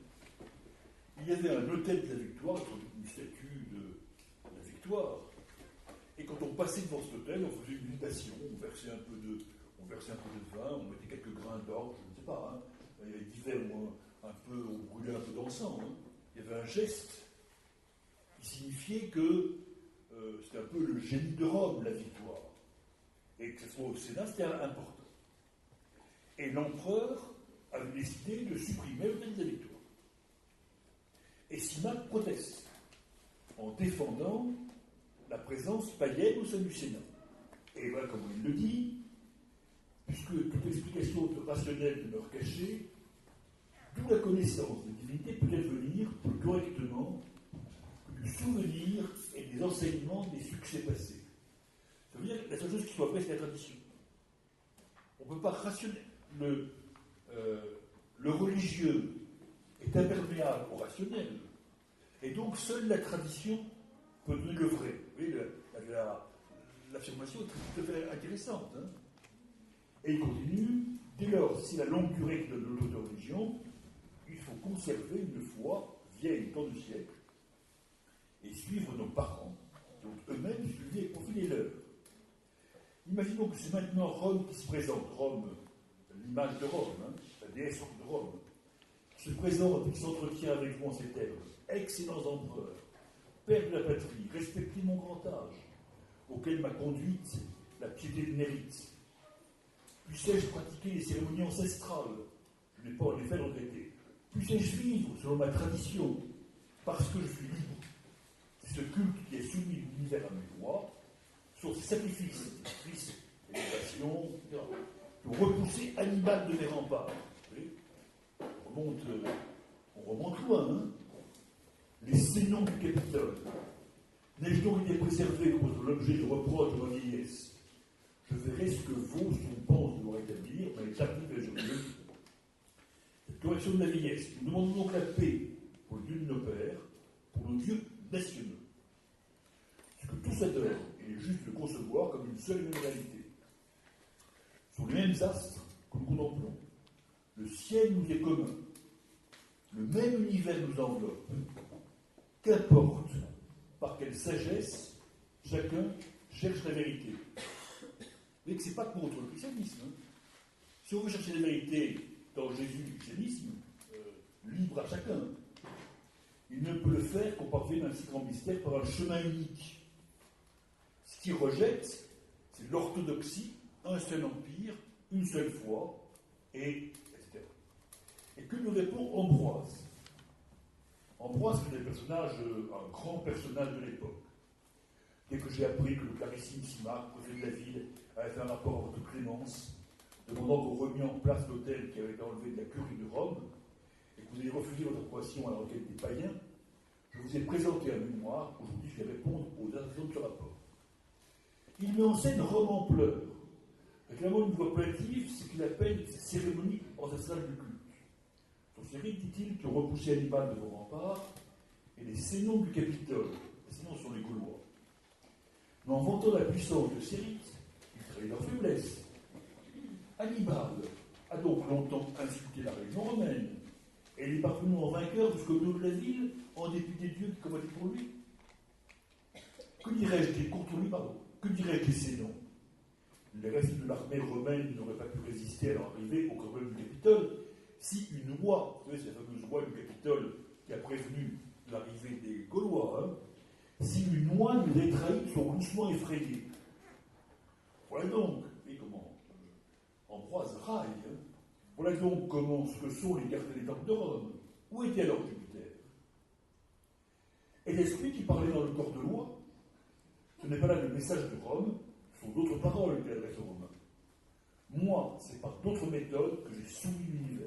il y avait un Hôtel de la Victoire, une statue de la Victoire, et quand on passait devant cet hôtel, on faisait une méditation, on versait un peu de vin, on mettait quelques grains d'orge, je ne sais pas, il y avait divers, on brûlait un peu d'encens, il y avait un geste qui signifiait que c'était un peu le génie de Rome, la victoire. Et que ce soit au Sénat, c'était important. Et l'empereur avait décidé de supprimer l'hôtel de la Victoire. Et Simak proteste en défendant la présence païenne au sein du Sénat. Et voilà comment il le dit, puisque toute explication rationnelle demeure cachée, d'où la connaissance des divinités peut advenir plus correctement que du souvenir et des enseignements des succès passés. Ça veut dire que la seule chose qui soit vraie, c'est la tradition. On ne peut pas rationner. Le religieux est imperméable au rationnel, et donc seule la tradition peut donner le vrai. Vous voyez, l'affirmation est tout à fait intéressante. Hein. Et il continue, dès lors, si la longue durée de notre religion, il faut conserver une foi vieille tant de siècles et suivre nos parents, qui ont eux-mêmes suivi et confiné l'heure. Imaginons que c'est maintenant Rome qui se présente, Rome, l'image de Rome, hein, la déesse de Rome, qui se présente et qui s'entretient avec vous en ces termes. Excellents empereurs, père de la patrie, respectez mon grand âge, auquel m'a conduite la piété de mérite. Puissais-je pratiquer les cérémonies ancestrales? Je n'ai pas en effet regretté. Puissais-je vivre selon ma tradition, parce que je suis libre? C'est ce culte qui est soumis l'univers à mes lois, sur ces sacrifices, sacrifices, élévation, etc., qui ont repoussé Hannibal de mes remparts. On remonte loin, hein. Les sénons du Capitole. N'ai-je donc été préservé contre l'objet de reproche de ma vieillesse? Je verrai ce que vaut son pense de me rétablir, mais tardive et joyeuse. Cette correction de la vieillesse. Nous demandons donc la paix pour le Dieu de nos pères, pour nos dieux nationaux. Ce que tous adorent, il est juste de concevoir comme une seule et même réalité. Sur les mêmes astres que nous contemplons, le ciel nous est commun. Le même univers nous enveloppe. Qu'importe par quelle sagesse chacun cherche la vérité. Mais que ce n'est pas contre le christianisme. Hein. Si on veut chercher la vérité dans Jésus du christianisme, libre à chacun, il ne peut le faire qu'au parvenir d'un si grand mystère par un chemin unique. Ce qu'il rejette, c'est l'orthodoxie, un seul empire, une seule foi, et etc. Et que nous répond Ambroise? Ambroise, c'est un grand personnage de l'époque. Dès que j'ai appris que le clarissime Simak, préfet de la ville, avait fait un rapport à votre Clémence, demandant qu'on remît en place l'hôtel qui avait été enlevé de la curie de Rome, et que vous avez refusé votre approbation à la requête des païens, je vous ai présenté un mémoire. Aujourd'hui, je vais répondre aux intentions de ce rapport. Il met en scène Rome en pleurs, réclamant une voix plaintive, ce qu'il appelle cérémonie ancestrale du culte. Sur ces rites, dit-il, qui ont repoussé Hannibal de vos remparts, et les sénons du Capitole. Les sénons sont les Gaulois. Mais en vantant la puissance de ces rites, ils trahissent leur faiblesse. Hannibal a donc longtemps insulté la religion romaine, et il est parvenu en vainqueur jusqu'au dos de la ville, en dépit des dieux qui combattaient pour lui. Que dirais-je des sénons? Les restes de l'armée romaine n'auraient pas pu résister à leur arrivée au problème du Capitole si une loi, vous savez, c'est la fameuse loi du Capitole qui a prévenu l'arrivée des Gaulois, hein, si une loi nous avait trahi son glissement effrayé. Voilà donc, et comment Ambroise raille, hein, voilà donc comment ce que sont les gardes des temples de Rome. Où était alors Jupiter? Et l'esprit qui parlait dans le corps de loi, ce n'est pas là le message de Rome, ce sont d'autres paroles qu'il adresse aux Romains. Moi, c'est par d'autres méthodes que j'ai soumis l'univers.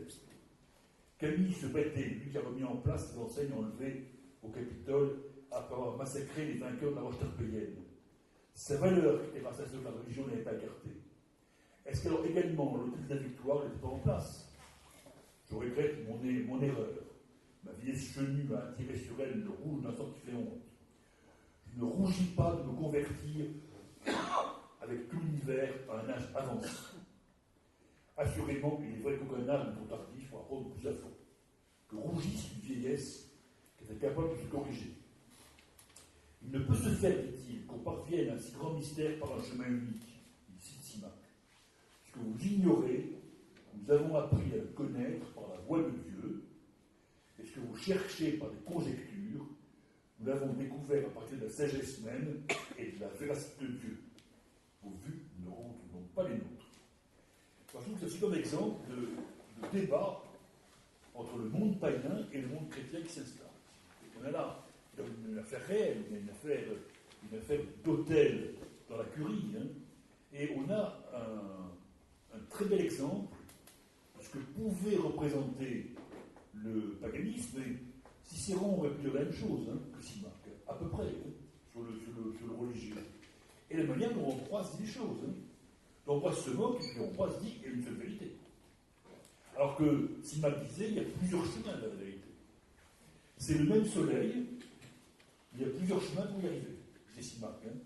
Camille se battait, lui qui a remis en place les enseignes enlevées au Capitole après avoir massacré les vainqueurs de la roche tarpéienne. Sa valeur, qui était grâce à ce que la religion n'avait pas écartée. Est-ce qu'alors également l'hôtel de la victoire n'était pas en place? Je regrette mon erreur. Ma vieillesse chenue a attiré sur elle le rouge d'un sang qui fait honte. Je ne rougis pas de me convertir avec tout l'univers à un âge avancé. Assurément, il est vrai qu'aucun âge n'est trop tardif pour apprendre plus à fond. Que rougisse une vieillesse qui est incapable de se corriger. Il ne peut se faire, dit-il, qu'on parvienne à un si grand mystère par un chemin unique, il cite Simak. Ce que vous ignorez, nous avons appris à le connaître par la voix de Dieu, et ce que vous cherchez par des conjectures, nous l'avons découvert à partir de la sagesse même et de la véracité de Dieu. Vos vues ne rentrent donc pas les nôtres. Je trouve que c'est un super exemple de débat entre le monde païen et le monde chrétien qui s'installe. On a là une affaire réelle, une affaire d'autel dans la curie, hein, et on a un très bel exemple de ce que pouvait représenter le paganisme, et Cicéron aurait pu dire la même chose hein, que Simac, à peu près, hein, sur le religieux. Et la manière dont Ambroise dit les choses. Hein. Ambroise se moque, et puis Ambroise dit qu'il y a une seule vérité. Alors que Simac disait, il y a plusieurs chemins de la vérité. C'est le même soleil, il y a plusieurs chemins pour y arriver. C'est Simac. Hein.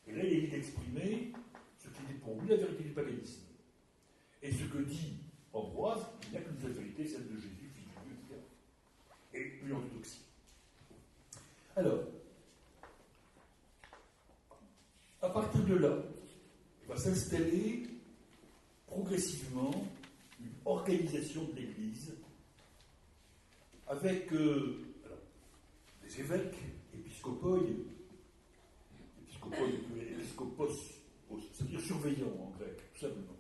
Et là, il est d'exprimer ce qui est pour lui la vérité du paganisme. Et ce que dit Ambroise, il n'y a qu'une seule vérité, celle de Jésus, fils de Dieu, etc. Et une orthodoxie. Alors, à partir de là, va s'installer progressivement une organisation de l'Église avec des évêques, épiscopoi, épiscopos, c'est-à-dire surveillants en grec, tout simplement.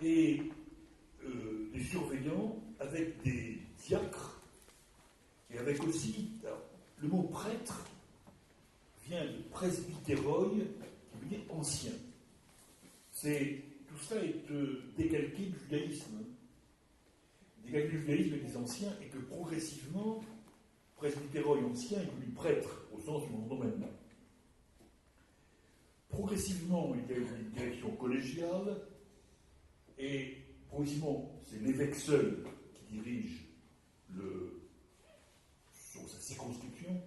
Et des surveillants avec des diacres et avec aussi, alors, le mot prêtre vient de presbytéroi, qui veut dire ancien. Tout ça est décalqué du judaïsme. Décalqué du judaïsme et des anciens, et que progressivement, presbytéroi ancien est devenu prêtre, au sens où on entend maintenant. Progressivement, il y a eu une direction collégiale, et progressivement, c'est l'évêque seul qui dirige sur sa circonscription.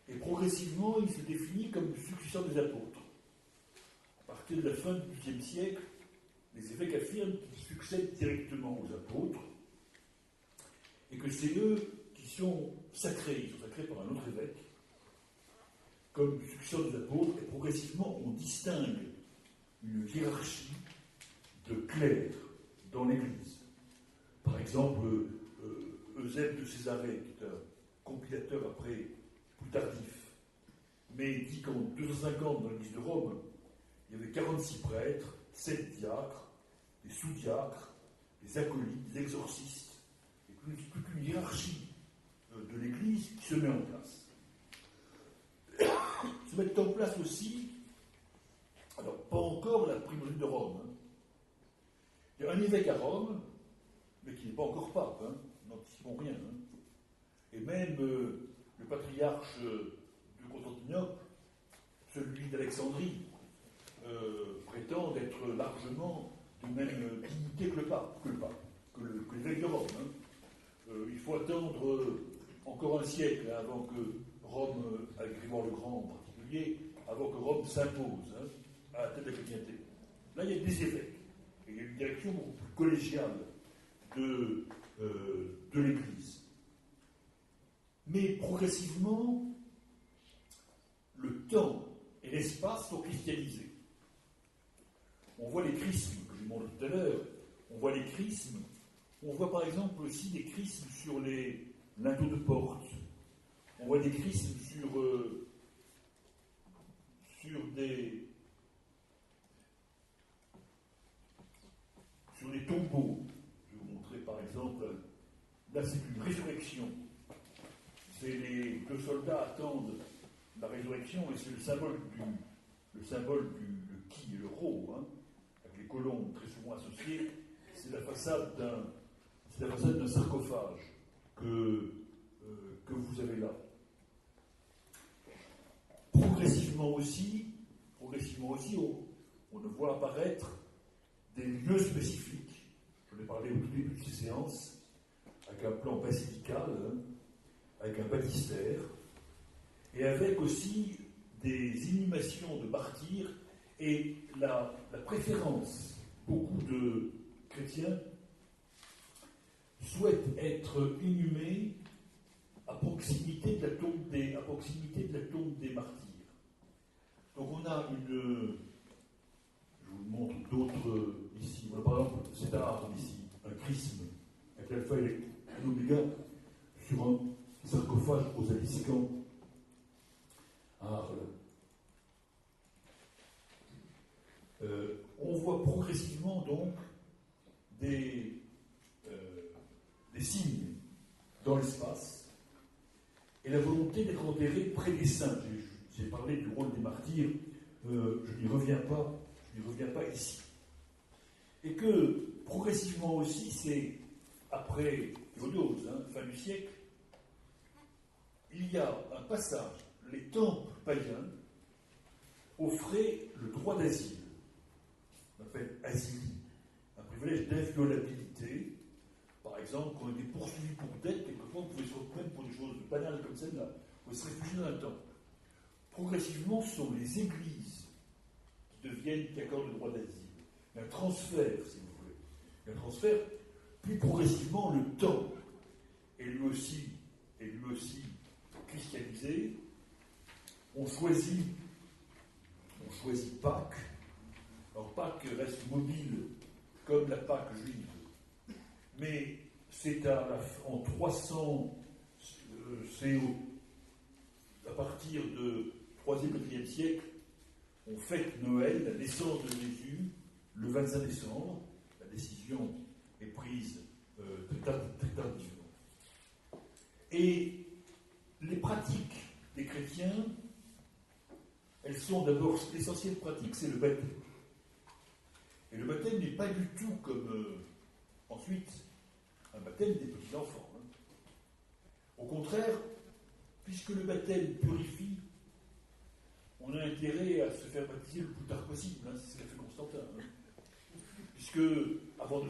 Et progressivement, il se définit comme le successeur des apôtres. À partir de la fin du XIIe siècle, les évêques affirment qu'ils succèdent directement aux apôtres et que c'est eux qui sont sacrés. Ils sont sacrés par un autre évêque comme successeur des apôtres, et progressivement, on distingue une hiérarchie de clercs dans l'Église. Par exemple, Eusèbe de Césarée, qui est un compilateur après plus tardif, mais dit qu'en 250 dans l'Église de Rome, il y avait 46 prêtres, 7 diacres, des sous-diacres, des acolytes, des exorcistes, et toute une hiérarchie de l'Église qui se met en place. Se mettent en place aussi, alors pas encore la primauté de Rome. Hein. Il y a un évêque à Rome, mais qui n'est pas encore pape, hein, n'anticipons rien. Hein. Et même le patriarche de Constantinople, celui d'Alexandrie, prétend être largement de même dignité que que l'évêque de Rome. Hein. Il faut attendre encore un siècle hein, avant que Rome, avec Grégoire le Grand en particulier, avant que Rome s'impose hein, à la tête de la chrétienté. Là, il y a des évêques, et il y a une direction beaucoup plus collégiale de l'Église. Mais progressivement, le temps et l'espace sont christianisés. On voit les chrismes que je montre tout à l'heure, on voit les chrismes, on voit par exemple aussi des chrismes sur les linteaux de porte, on voit des chrismes sur les tombeaux. Je vais vous montrer par exemple, là c'est une résurrection. C'est les deux soldats attendent la résurrection et c'est le symbole du qui et le ro, hein, avec les colombes très souvent associées. C'est la façade d'un sarcophage que vous avez là. Progressivement aussi, on voit apparaître des lieux spécifiques. Je l'ai parlé au tout début de ces séances, avec un plan basilical, hein, avec un baptistère, et avec aussi des inhumations de martyrs et la préférence. Beaucoup de chrétiens souhaitent être inhumés à proximité de la tombe des martyrs. Donc on a je vous montre d'autres ici. Voilà, par exemple, cet arbre ici, un chrisme, avec l'alpha et l'oméga, sur un sarcophage aux Aliscans à Arles. On voit progressivement donc des signes dans l'espace et la volonté d'être enterré près des saints. J'ai parlé du rôle des martyrs, je n'y reviens pas ici. Et que progressivement aussi, c'est après Théodose, fin du siècle, il y a un passage, les temples païens offraient le droit d'asile, on appelle asile, un privilège d'inviolabilité. Par exemple, quand on était poursuivi pour dette, quelquefois on pouvait se reprendre pour des choses banales comme celle-là, on se réfugier dans un temple. Progressivement, ce sont les églises qui accordent le droit d'asile. Il y a un transfert, si vous voulez. Il y a un transfert, puis progressivement, le temps est lui aussi christianisé. On choisit Pâques. Alors Pâques reste mobile comme la Pâque juive. Mais c'est en 300, c'est à partir de 3e, 4e siècle, on fête Noël, la naissance de Jésus, le 25 décembre. La décision est prise très tardivement. Et les pratiques des chrétiens, elles sont d'abord, l'essentiel pratique, c'est le baptême. Et le baptême n'est pas du tout comme ensuite un baptême des petits-enfants. Au contraire, puisque le baptême purifie, on a intérêt à se faire baptiser le plus tard possible, c'est ce qu'a fait Constantin. Puisque,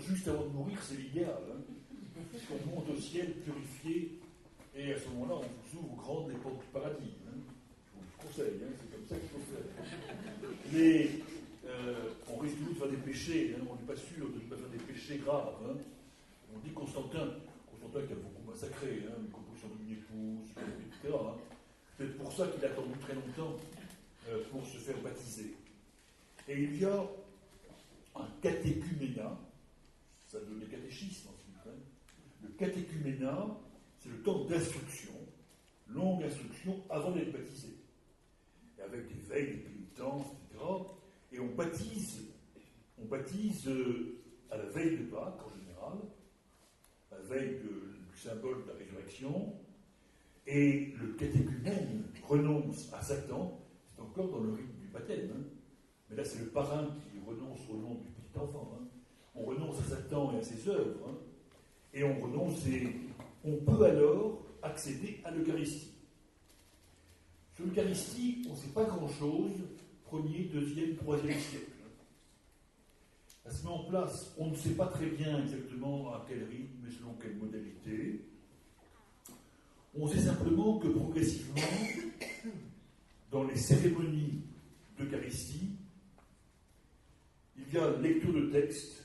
juste avant de mourir, c'est l'idéal. Puisqu'on monte au ciel purifié, et à ce moment-là, on vous ouvre grandes les portes du paradis. Je vous conseille, c'est comme ça qu'il faut faire. Mais on risque de faire des péchés, on n'est pas sûr de ne pas faire des péchés graves. On dit Constantin qui a beaucoup massacré, une composition d'une épouse, etc. C'est pour ça qu'il a attendu très longtemps pour se faire baptiser. Et il y a un catéchuménat, ça donne des catéchismes ensuite. Le catéchuménat, c'est le temps d'instruction, longue instruction avant d'être baptisé. Et avec des veilles, des pénitences, etc. Et on baptise à la veille de Pâques en général, à la veille du symbole de la résurrection, et le catéchumène renonce à Satan, c'est encore dans le rite du baptême, mais là c'est le parrain qui renonce au nom du petit enfant. On renonce à Satan et à ses œuvres, et on peut alors accéder à l'Eucharistie. Sur l'Eucharistie, on ne sait pas grand-chose, 1er, 2e, 3e siècle. Ça se met en place, on ne sait pas très bien exactement à quel rythme et selon quelle modalité. On sait simplement que progressivement, dans les cérémonies d'Eucharistie, il y a lecture de textes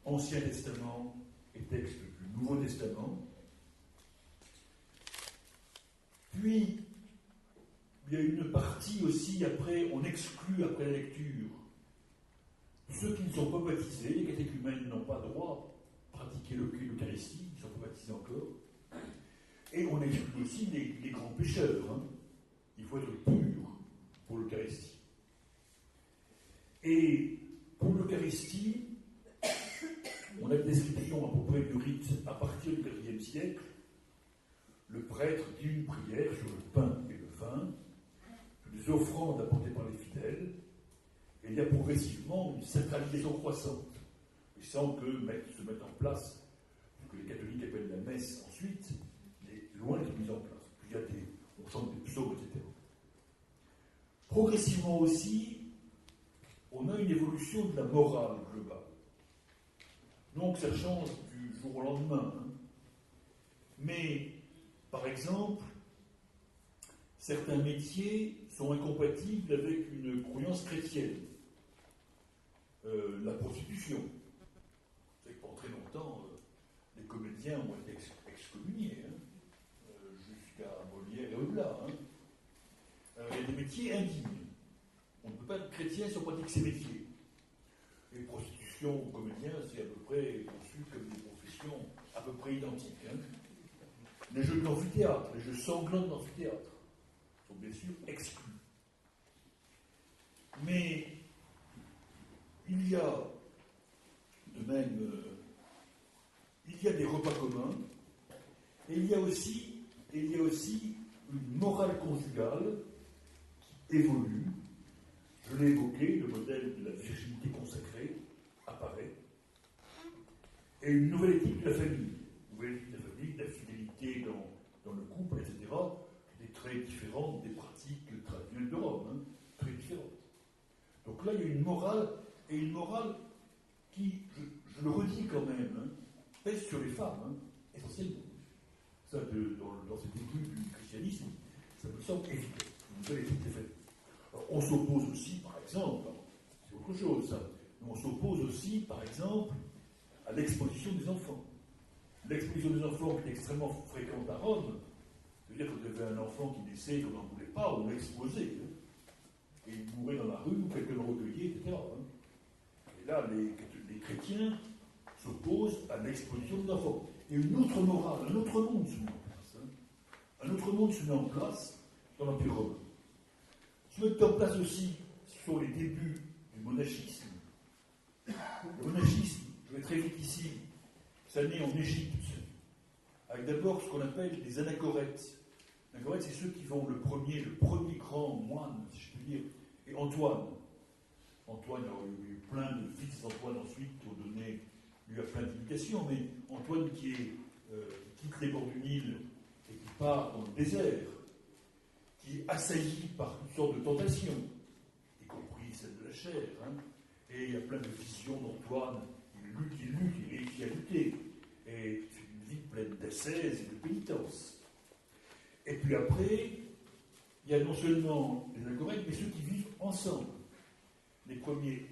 Ancien Testament et textes du Nouveau Testament. Puis, il y a une partie aussi, on exclut après la lecture ceux qui ne sont pas baptisés, les catéchumènes n'ont pas droit à pratiquer l'Eucharistie, ils ne sont pas baptisés encore. Et on exclut aussi les grands pécheurs. Il faut être pur pour l'Eucharistie. Et pour l'Eucharistie, on a une description à peu près du rite à partir du IVe siècle. Le prêtre dit une prière sur le pain et le vin, sur des offrandes apportées par les fidèles, et il y a progressivement une sacralisation croissante. Et sans que se mette en place, ce que les catholiques appellent la messe ensuite, est loin d'être mise en place. Puis on chante des psaumes, etc. Progressivement aussi, on a une évolution de la morale globale. Donc ça change du jour au lendemain. Mais, par exemple, certains métiers sont incompatibles avec une croyance chrétienne. La prostitution. Vous savez que pendant très longtemps, les comédiens ont été excommuniés, jusqu'à Molière et au-delà. Il y a des métiers indignes. On ne peut pas être chrétien si on pratique ces métiers. Les prostitutions ou comédiens, c'est à peu près conçu comme des professions à peu près identiques. Les jeux d'amphithéâtre, les jeux sanglants d'amphithéâtre sont bien sûr exclus. Mais il y a De même, il y a des repas communs, et il y a aussi une morale conjugale qui évolue. Je l'ai évoqué, le modèle de la virginité consacrée apparaît, et une nouvelle éthique de la famille. Une nouvelle éthique de la famille, de la fidélité dans le couple, etc., qui est très différente des pratiques traditionnelles de Rome, hein, très différentes. Donc là, il y a une morale, et une morale qui, je le redis quand même, hein, pèse sur les femmes, hein, essentiellement. Ça, dans cette étude du christianisme, ça me semble évident. Une nouvelle éthique des familles. Alors, on s'oppose aussi, par exemple, c'est autre chose, ça, mais on s'oppose aussi, par exemple, à l'exposition des enfants. L'exposition des enfants qui est extrêmement fréquente à Rome, c'est-à-dire que vous avez un enfant qui naissait et qu'on n'en voulait pas, on l'exposait. Hein, et il mourait dans la rue, ou quelqu'un le recueillait, etc. Hein. Et là, les chrétiens s'opposent à l'exposition des enfants. Et une autre morale, un autre monde se met en place. Hein. Un autre monde se met en place dans l'Empire romain. Se met en place aussi sur les débuts du monachisme. Le monachisme, je vais très vite ici, ça naît en Égypte, avec d'abord ce qu'on appelle des anachorètes. Anachorètes, c'est ceux qui vont le premier grand moine, si je puis dire, et Antoine. Antoine, alors, il y a eu plein de fils d'Antoine ensuite qui ont donné lui a plein d'imitations, mais Antoine qui quitte les bords du Nil et qui part dans le désert, qui est assailli par toutes sortes de tentations, y compris celle de la chair, hein, et il y a plein de visions d'Antoine, il réussit à lutter, et c'est une vie pleine d'ascèse et de pénitence. Et puis après, il y a non seulement les anachorètes, mais ceux qui vivent ensemble. Les premiers,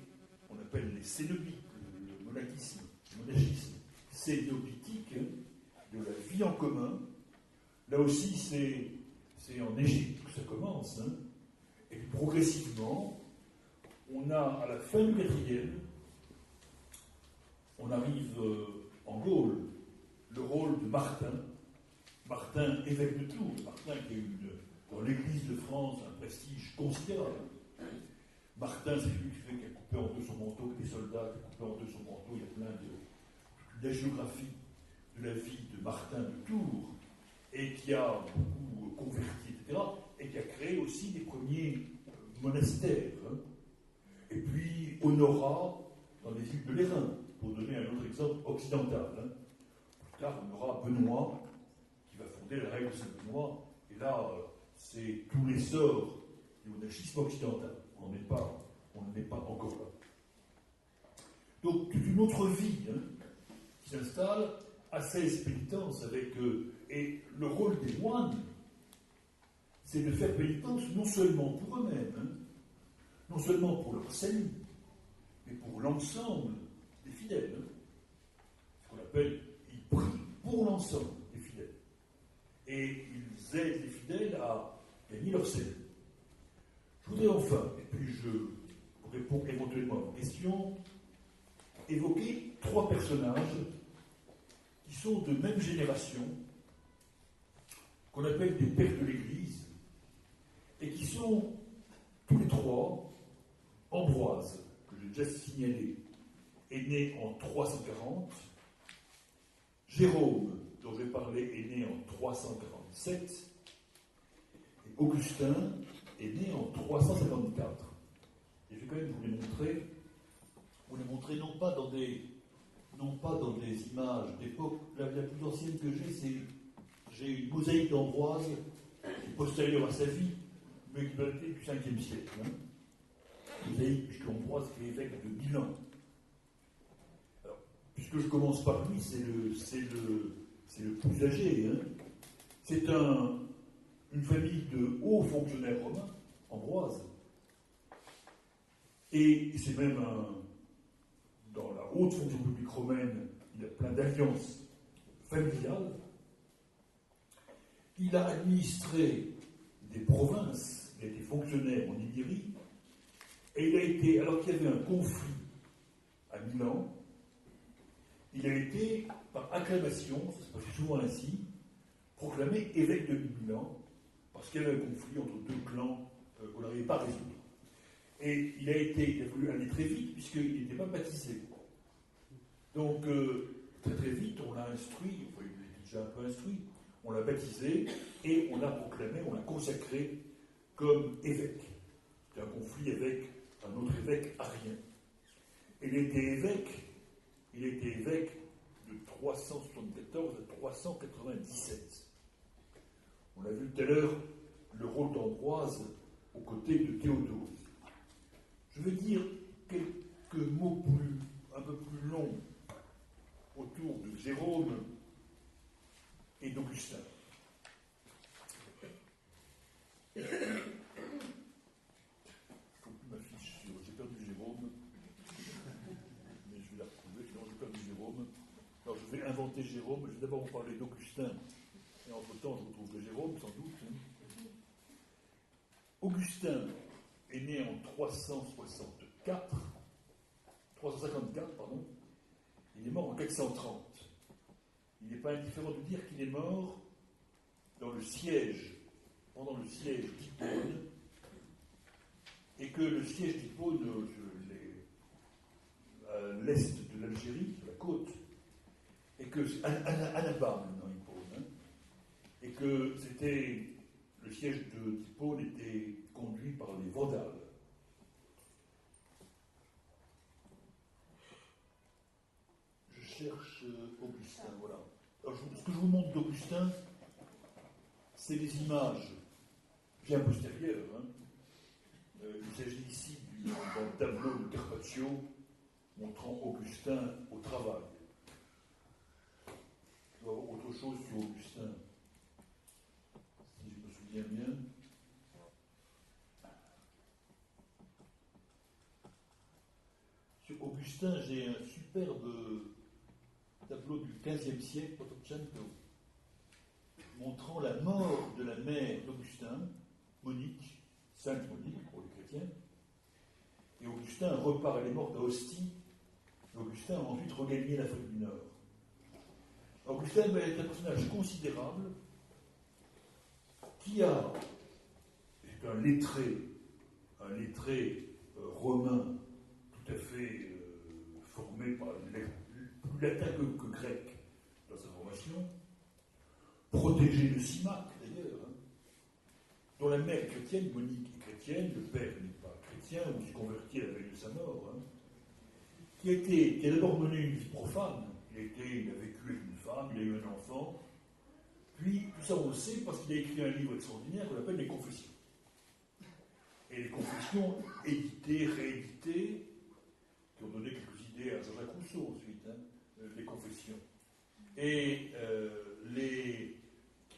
on appelle les cénobites, le monachisme, cénobitique, de la vie en commun. Là aussi, c'est en Égypte que ça commence. Hein. Et puis progressivement, on a, à la fin du IVe, on arrive en Gaule, le rôle de Martin. Martin, évêque de Tours. Martin qui a eu, dans l'Église de France, un prestige considérable. Martin, c'est lui qui a coupé en deux son manteau, des soldats qui a coupé en deux son manteau. Il y a plein de la géographie de la vie de Martin de Tours, et qui a beaucoup converti, etc., et qui a créé aussi les premiers monastères. Hein. Et puis Honorat dans les îles de l'Airain, pour donner un autre exemple occidental. Hein. Plus tard, on aura Benoît, qui va fonder la règle de Saint-Benoît, et là, c'est tout l'essor du monachisme occidental. On n'en est pas encore là. Donc, toute une autre vie hein, qui s'installe, ascèse pénitence avec... et le rôle des moines, c'est de faire pénitence non seulement pour eux-mêmes, hein, non seulement pour leur salut, mais pour l'ensemble des fidèles. Hein. Ce qu'on appelle, ils prient pour l'ensemble des fidèles. Et ils aident les fidèles à gagner leur salut. Je voudrais enfin, et puis je réponds éventuellement à vos questions, évoquer trois personnages qui sont de même génération, qu'on appelle des pères de l'Église, et qui sont tous les trois. Ambroise, que j'ai déjà signalé, est né en 340. Jérôme, dont je vais parler, est né en 347. Et Augustin est né en 354. Et je vais quand même vous les montrer non pas dans des images d'époque. La plus ancienne que j'ai une mosaïque d'Ambroise qui est postérieure à sa vie, mais qui doit dater du 5e siècle. Hein. Mosaïque, puisque Ambroise est évêque de Milan. Alors, puisque je commence par lui, c'est le plus âgé. Hein. C'est une famille de hauts fonctionnaires romains, Ambroise. Et c'est même dans la haute fonction publique romaine, il a plein d'alliances familiales. Il a administré des provinces, il a été fonctionnaire en Illyrie, et il a été, alors qu'il y avait un conflit à Milan, il a été, par acclamation, ça se passe souvent ainsi, proclamé évêque de Milan, parce qu'il y avait un conflit entre deux clans qu'on n'arrivait pas à résoudre. Et il a voulu aller très vite, puisqu'il n'était pas baptisé. Donc, très très vite, on l'a instruit, enfin, il était déjà un peu instruit, on l'a baptisé et on l'a proclamé, on l'a consacré comme évêque. C'était un conflit avec un autre évêque arien. Et il était évêque de 374 à 397. On a vu tout à l'heure le rôle d'Ambroise aux côtés de Théodose. Je vais dire quelques mots un peu plus longs autour de Jérôme et d'Augustin. Je ne trouve plus ma fiche. J'ai perdu Jérôme. Mais je vais la retrouver. Non, j'ai perdu Jérôme. Alors je vais inventer Jérôme. Je vais d'abord vous parler d'Augustin. Et entre-temps, je retrouverai Jérôme, sans doute. Augustin est né en 354, pardon. Il est mort en 430. Il n'est pas indifférent de dire qu'il est mort pendant le siège d'Hippone, et que le siège d'Hippone, à l'est de l'Algérie, sur la côte, et que Annaba maintenant Hippone, et que le siège d'Hippone était conduit par les Vandales. Je cherche Augustin, voilà. Alors, ce que je vous montre d'Augustin, c'est des images bien postérieures. Il s'agit ici d'un tableau de Carpaccio montrant Augustin au travail. Je dois avoir autre chose sur Augustin, si je me souviens bien. Sur Augustin, j'ai un superbe tableau du XVe siècle, Quattrocento, montrant la mort de la mère d'Augustin, Monique, Sainte Monique pour les chrétiens. Et Augustin repart, elle est morte à Ostie. Augustin a ensuite regagné l'Afrique du Nord. Augustin va être un personnage considérable qui est un lettré romain tout à fait formé par plus latin que grec dans sa formation, protégé de Symaque d'ailleurs, dont la mère chrétienne, Monique est chrétienne, le père n'est pas chrétien, ou s'est converti à la veille de sa mort, qui a d'abord mené une vie profane. Il a vécu avec une femme, il a eu un enfant, puis tout ça on le sait parce qu'il a écrit un livre extraordinaire qu'on appelle Les Confessions. Et les Confessions, éditées, rééditées, qui ont donné quelques idées à Jean-Jacques Rousseau ensuite, les Confessions. Et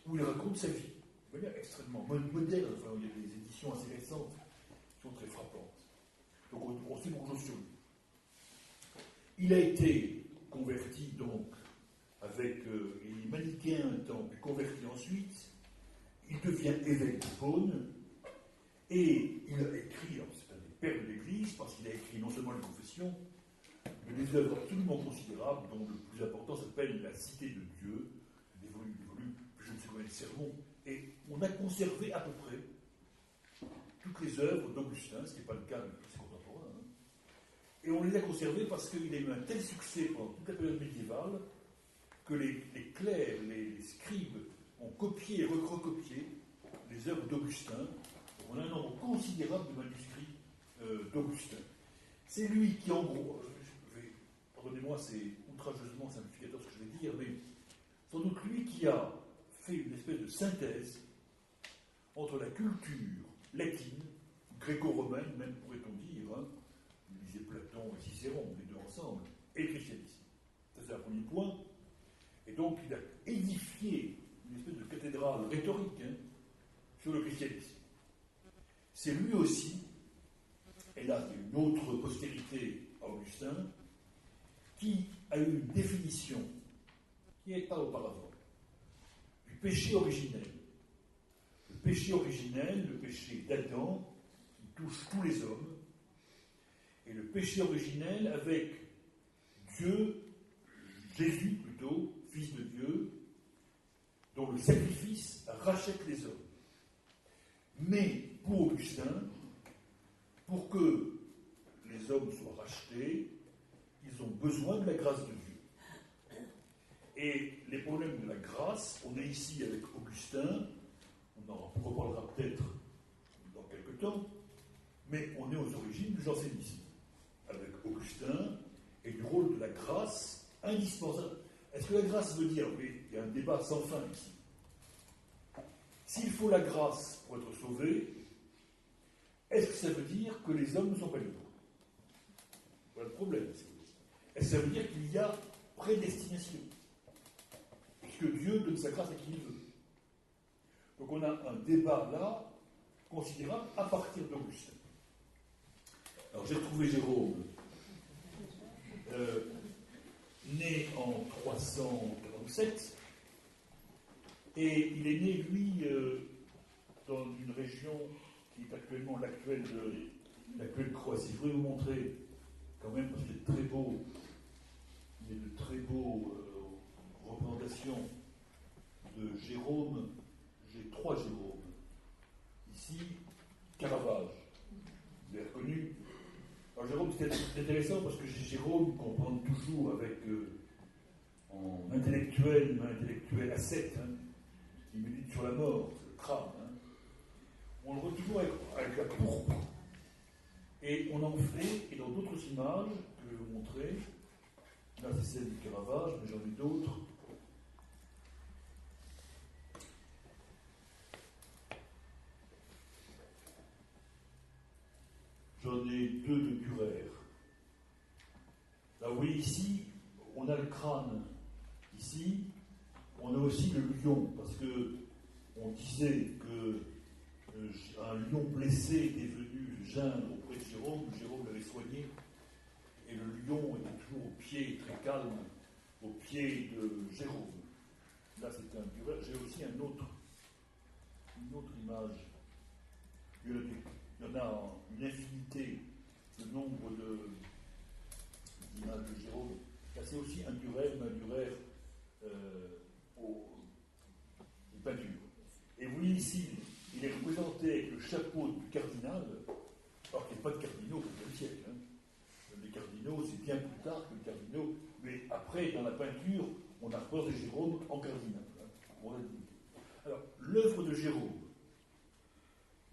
où il raconte sa vie, de manière extrêmement moderne. Enfin, il y a des éditions assez récentes qui sont très frappantes. Donc on sait beaucoup de choses sur lui. Il a été converti donc il est manichéen un temps, puis converti ensuite. Il devient évêque de Pône. Et il a écrit, c'est un des pères de l'Église, parce qu'il a écrit non seulement les Confessions, mais des œuvres absolument considérables, dont le plus important s'appelle La Cité de Dieu, des volumes, je ne sais combien de sermons, et on a conservé à peu près toutes les œuvres d'Augustin, ce qui n'est pas le cas de tous ses contemporains. Et on les a conservées parce qu'il a eu un tel succès pendant toute la période médiévale que les clercs, les scribes ont copié et recopié les œuvres d'Augustin. On a un nombre considérable de manuscrits d'Augustin. C'est lui qui, en gros, pardonnez-moi, c'est outrageusement simplificateur ce que je vais dire, mais sans doute lui qui a fait une espèce de synthèse entre la culture latine, gréco-romaine, même pourrait-on dire, il lisait Platon et Cicéron, les deux ensemble, et le christianisme. Ça, c'est un premier point. Et donc, il a édifié une espèce de cathédrale rhétorique sur le christianisme. C'est lui aussi, et là, il y a une autre postérité à Augustin, qui a eu une définition qui n'est pas auparavant du péché originel. Le péché originel, le péché d'Adam, qui touche tous les hommes, et le péché originel avec Dieu, Jésus plutôt, Fils de Dieu, dont le sacrifice rachète les hommes. Mais pour Augustin, pour que les hommes soient rachetés, ils ont besoin de la grâce de Dieu. Et les problèmes de la grâce, on est ici avec Augustin, on en reparlera peut-être dans quelques temps, mais on est aux origines du jansénisme, avec Augustin et du rôle de la grâce indispensable. Est-ce que la grâce veut dire, mais il y a un débat sans fin ici, s'il faut la grâce pour être sauvé, est-ce que ça veut dire que les hommes ne sont pas libres? Voilà le problème. Est-ce que ça veut dire qu'il y a prédestination? Puisque Dieu donne sa grâce à qui il veut. Donc on a un débat là, considérable, à partir d'Augustin. Alors j'ai retrouvé Jérôme, né en 347, et il est né, lui, dans une région qui est actuellement l'actuelle Croatie. Je voudrais vous montrer, quand même, parce qu'il est très beau, il y a de très beaux représentations de Jérôme. J'ai 3 Jérômes. Ici, Caravage. Vous avez reconnu. Alors Jérôme, c'est intéressant parce que Jérôme qu'on prend toujours avec en intellectuel, mais intellectuel ascète, qui médite sur la mort, le crâne. On le retrouve toujours avec la pourpre. Et on en fait, et dans d'autres images que je vais vous montrer, là c'est celle du Caravage, mais j'en ai d'autres. J'en ai 2 de Durer. Là, vous voyez ici, on a le crâne. Ici, on a aussi le lion, parce que on disait que un lion blessé était venu geindre auprès de Jérôme. Jérôme l'avait soigné, et le lion était toujours au pied, très calme, au pied de Jérôme. Là, c'est un Durer. J'ai aussi une autre image. Il y en a une infinité, le nombre d'images de Jérôme. Là, c'est aussi un Durer, mais un Durer aux peintures. Et vous voyez ici, il est représenté avec le chapeau du cardinal, alors qu'il n'y a pas de cardinaux au XXe siècle. Les cardinaux, c'est bien plus tard que les cardinaux, mais après, dans la peinture, on a représenté Jérôme en cardinal. Alors, l'œuvre de Jérôme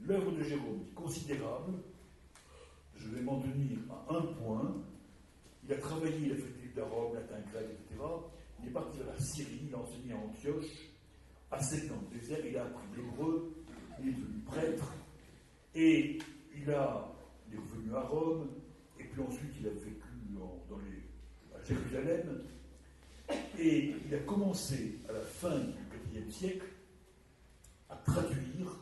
est considérable. Je vais m'en tenir à un point. Il a travaillé, il a fait des livres d'Arome, latin, grec, etc. Il est parti vers la Syrie, il a enseigné à Antioche. À 7 ans de désert, il a appris l'hébreu, il est devenu prêtre, et il est revenu à Rome, et puis ensuite il a vécu à Jérusalem, et il a commencé à la fin du IVe siècle à traduire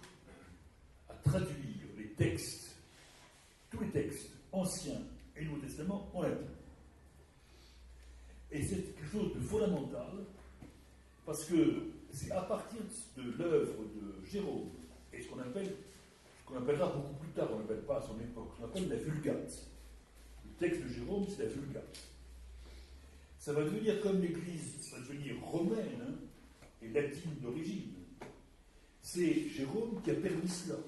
les textes, tous les textes anciens et Nouveau Testament en latin. Et c'est quelque chose de fondamental, parce que c'est à partir de l'œuvre de Jérôme, et ce qu'on appellera beaucoup plus tard, on n'appelle pas à son époque, ce qu'on appelle la Vulgate. Le texte de Jérôme, c'est la Vulgate. Ça va devenir comme l'Église, ça va devenir romaine et latine d'origine. C'est Jérôme qui a permis cela.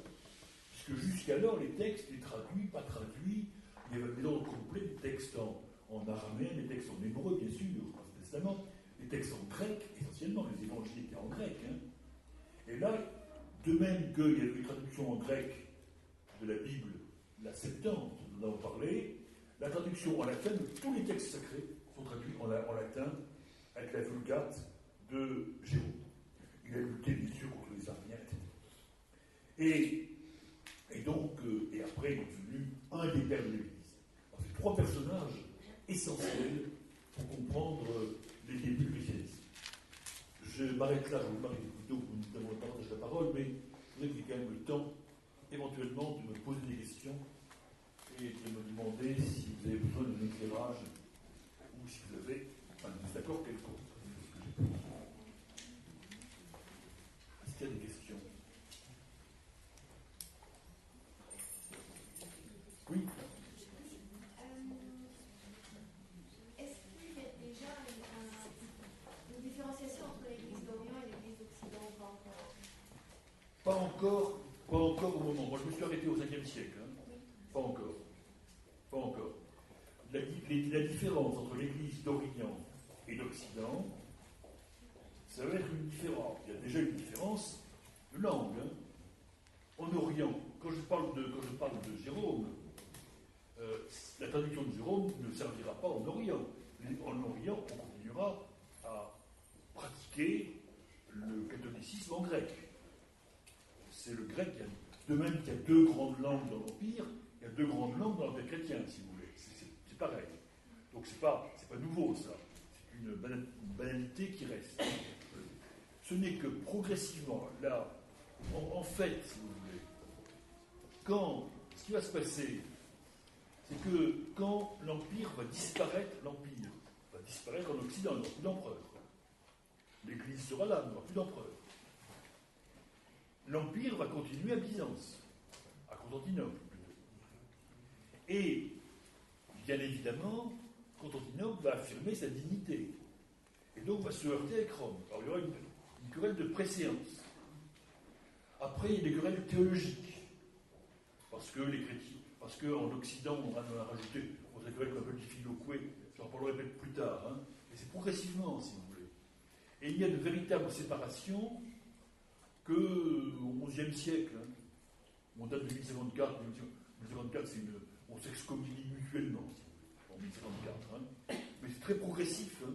Puisque jusqu'alors, les textes, les traduits, pas traduits, il y avait des ordres complets, des textes en araméen, des textes en hébreu, bien sûr, dans le Testament, des textes en grec, essentiellement, les évangiles étaient en grec. Et là, de même qu'il y avait une traduction en grec de la Bible, la Septante, dont nous avons parlé, la traduction en latin de tous les textes sacrés sont traduits en latin avec la Vulgate de Jérôme. Il a lutté, bien sûr, contre les Arméniens, etc. Et donc, et après, il est devenu un des pères de l'Église. Alors, c'est 3 personnages essentiels pour comprendre les débuts du christianisme. Je m'arrête là, je vous parle plutôt que nous avons davantage la parole, mais je voudrais que vous ayez quand même le temps, éventuellement, de me poser des questions et de me demander si vous avez besoin d'un éclairage ou si vous avez un désaccord quelconque. Est-ce qu'il y a des questions? Oui. Est-ce qu'il y a déjà une différenciation entre l'Église d'Orient et l'Église d'Occident ou pas encore? Pas encore au moment. Moi, je me suis arrêté au 5e siècle. Oui. Pas encore. La différence entre l'Église d'Orient et d'Occident, ça va être une différence. Il y a déjà une différence de langue. Hein. En Orient, quand je parle de Jérôme, la traduction de Jérôme ne servira pas en Orient. En Orient, on continuera à pratiquer le catholicisme en grec. C'est le grec, de même qu'il y a deux grandes langues dans l'Empire, il y a deux grandes langues dans l'Empire chrétien, si vous voulez. C'est pareil. Donc c'est pas nouveau, ça. C'est une banalité qui reste. Ce n'est que progressivement, là, en fait, si vous voulez, ce qui va se passer, c'est que quand l'Empire va disparaître en Occident, il n'y aura plus d'empereur. L'Église sera là, il n'y aura plus d'empereur. L'Empire va continuer à Byzance, à Constantinople plutôt. Et, bien évidemment, Constantinople va affirmer sa dignité. Et donc va se heurter avec Rome. Alors il y aura une querelle de préséance. Après, il y a des querelles théologiques. Parce qu'en Occident, on a rajouté, on a querelle qu'on appelle du Philoqué, j'en parlerai peut-être plus tard, hein. Et c'est progressivement, si vous voulez. Et il y a de véritables séparations qu'au XIe siècle, hein, on date de 1054, 1054 on s'excommunie mutuellement, si vous voulez, en 1054. Hein. Mais c'est très progressif. Hein.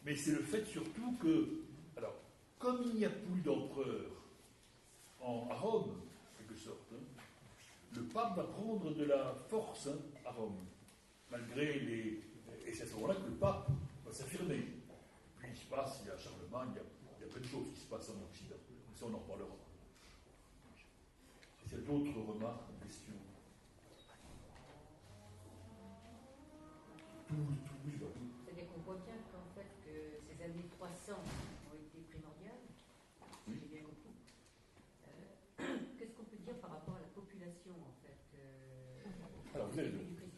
Mais c'est le fait surtout que, alors, comme il n'y a plus d'empereur à Rome, en quelque sorte, hein, le pape va prendre de la force, hein, à Rome, malgré les... Et c'est à ce moment-là que le pape va s'affirmer. Puis il y a Charlemagne, il y a plein de choses qui se passent en Occident. Ça, on en reparlera. Est-ce qu'il y a d'autres remarques ou questions? C'est-à-dire qu'on voit bien qu'en fait, que ces années 300 ont été primordiales, si j'ai bien compris. Qu'est-ce qu'on peut dire par rapport à la population, en fait Alors, vous avez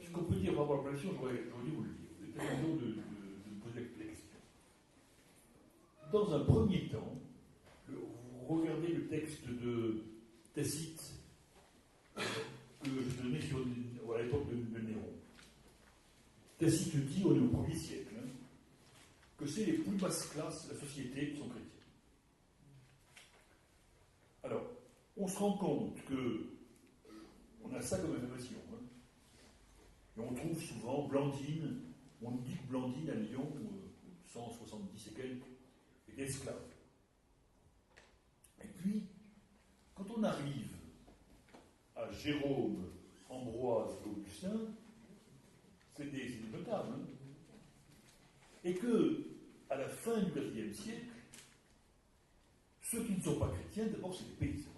ce qu'on peut dire par rapport à la population, j'aurais dû vous le dire. Vous avez raison de me poser la question. Dans un premier temps, vous regardez le texte de Tacite que je donnais à l'époque de Néron. Tacite dit, on est au 1er siècle, hein, que c'est les plus basses classes de la société qui sont chrétiennes. Alors, on se rend compte que on a ça comme information. Hein, et on trouve souvent Blandine, on nous dit que Blandine à Lyon, 170 et quelques, est esclave. Et puis, quand on arrive à Jérôme, Ambroise et Augustin, c'est des notables. Hein, et que, à la fin du IVe siècle, ceux qui ne sont pas chrétiens, d'abord, c'est des paysans.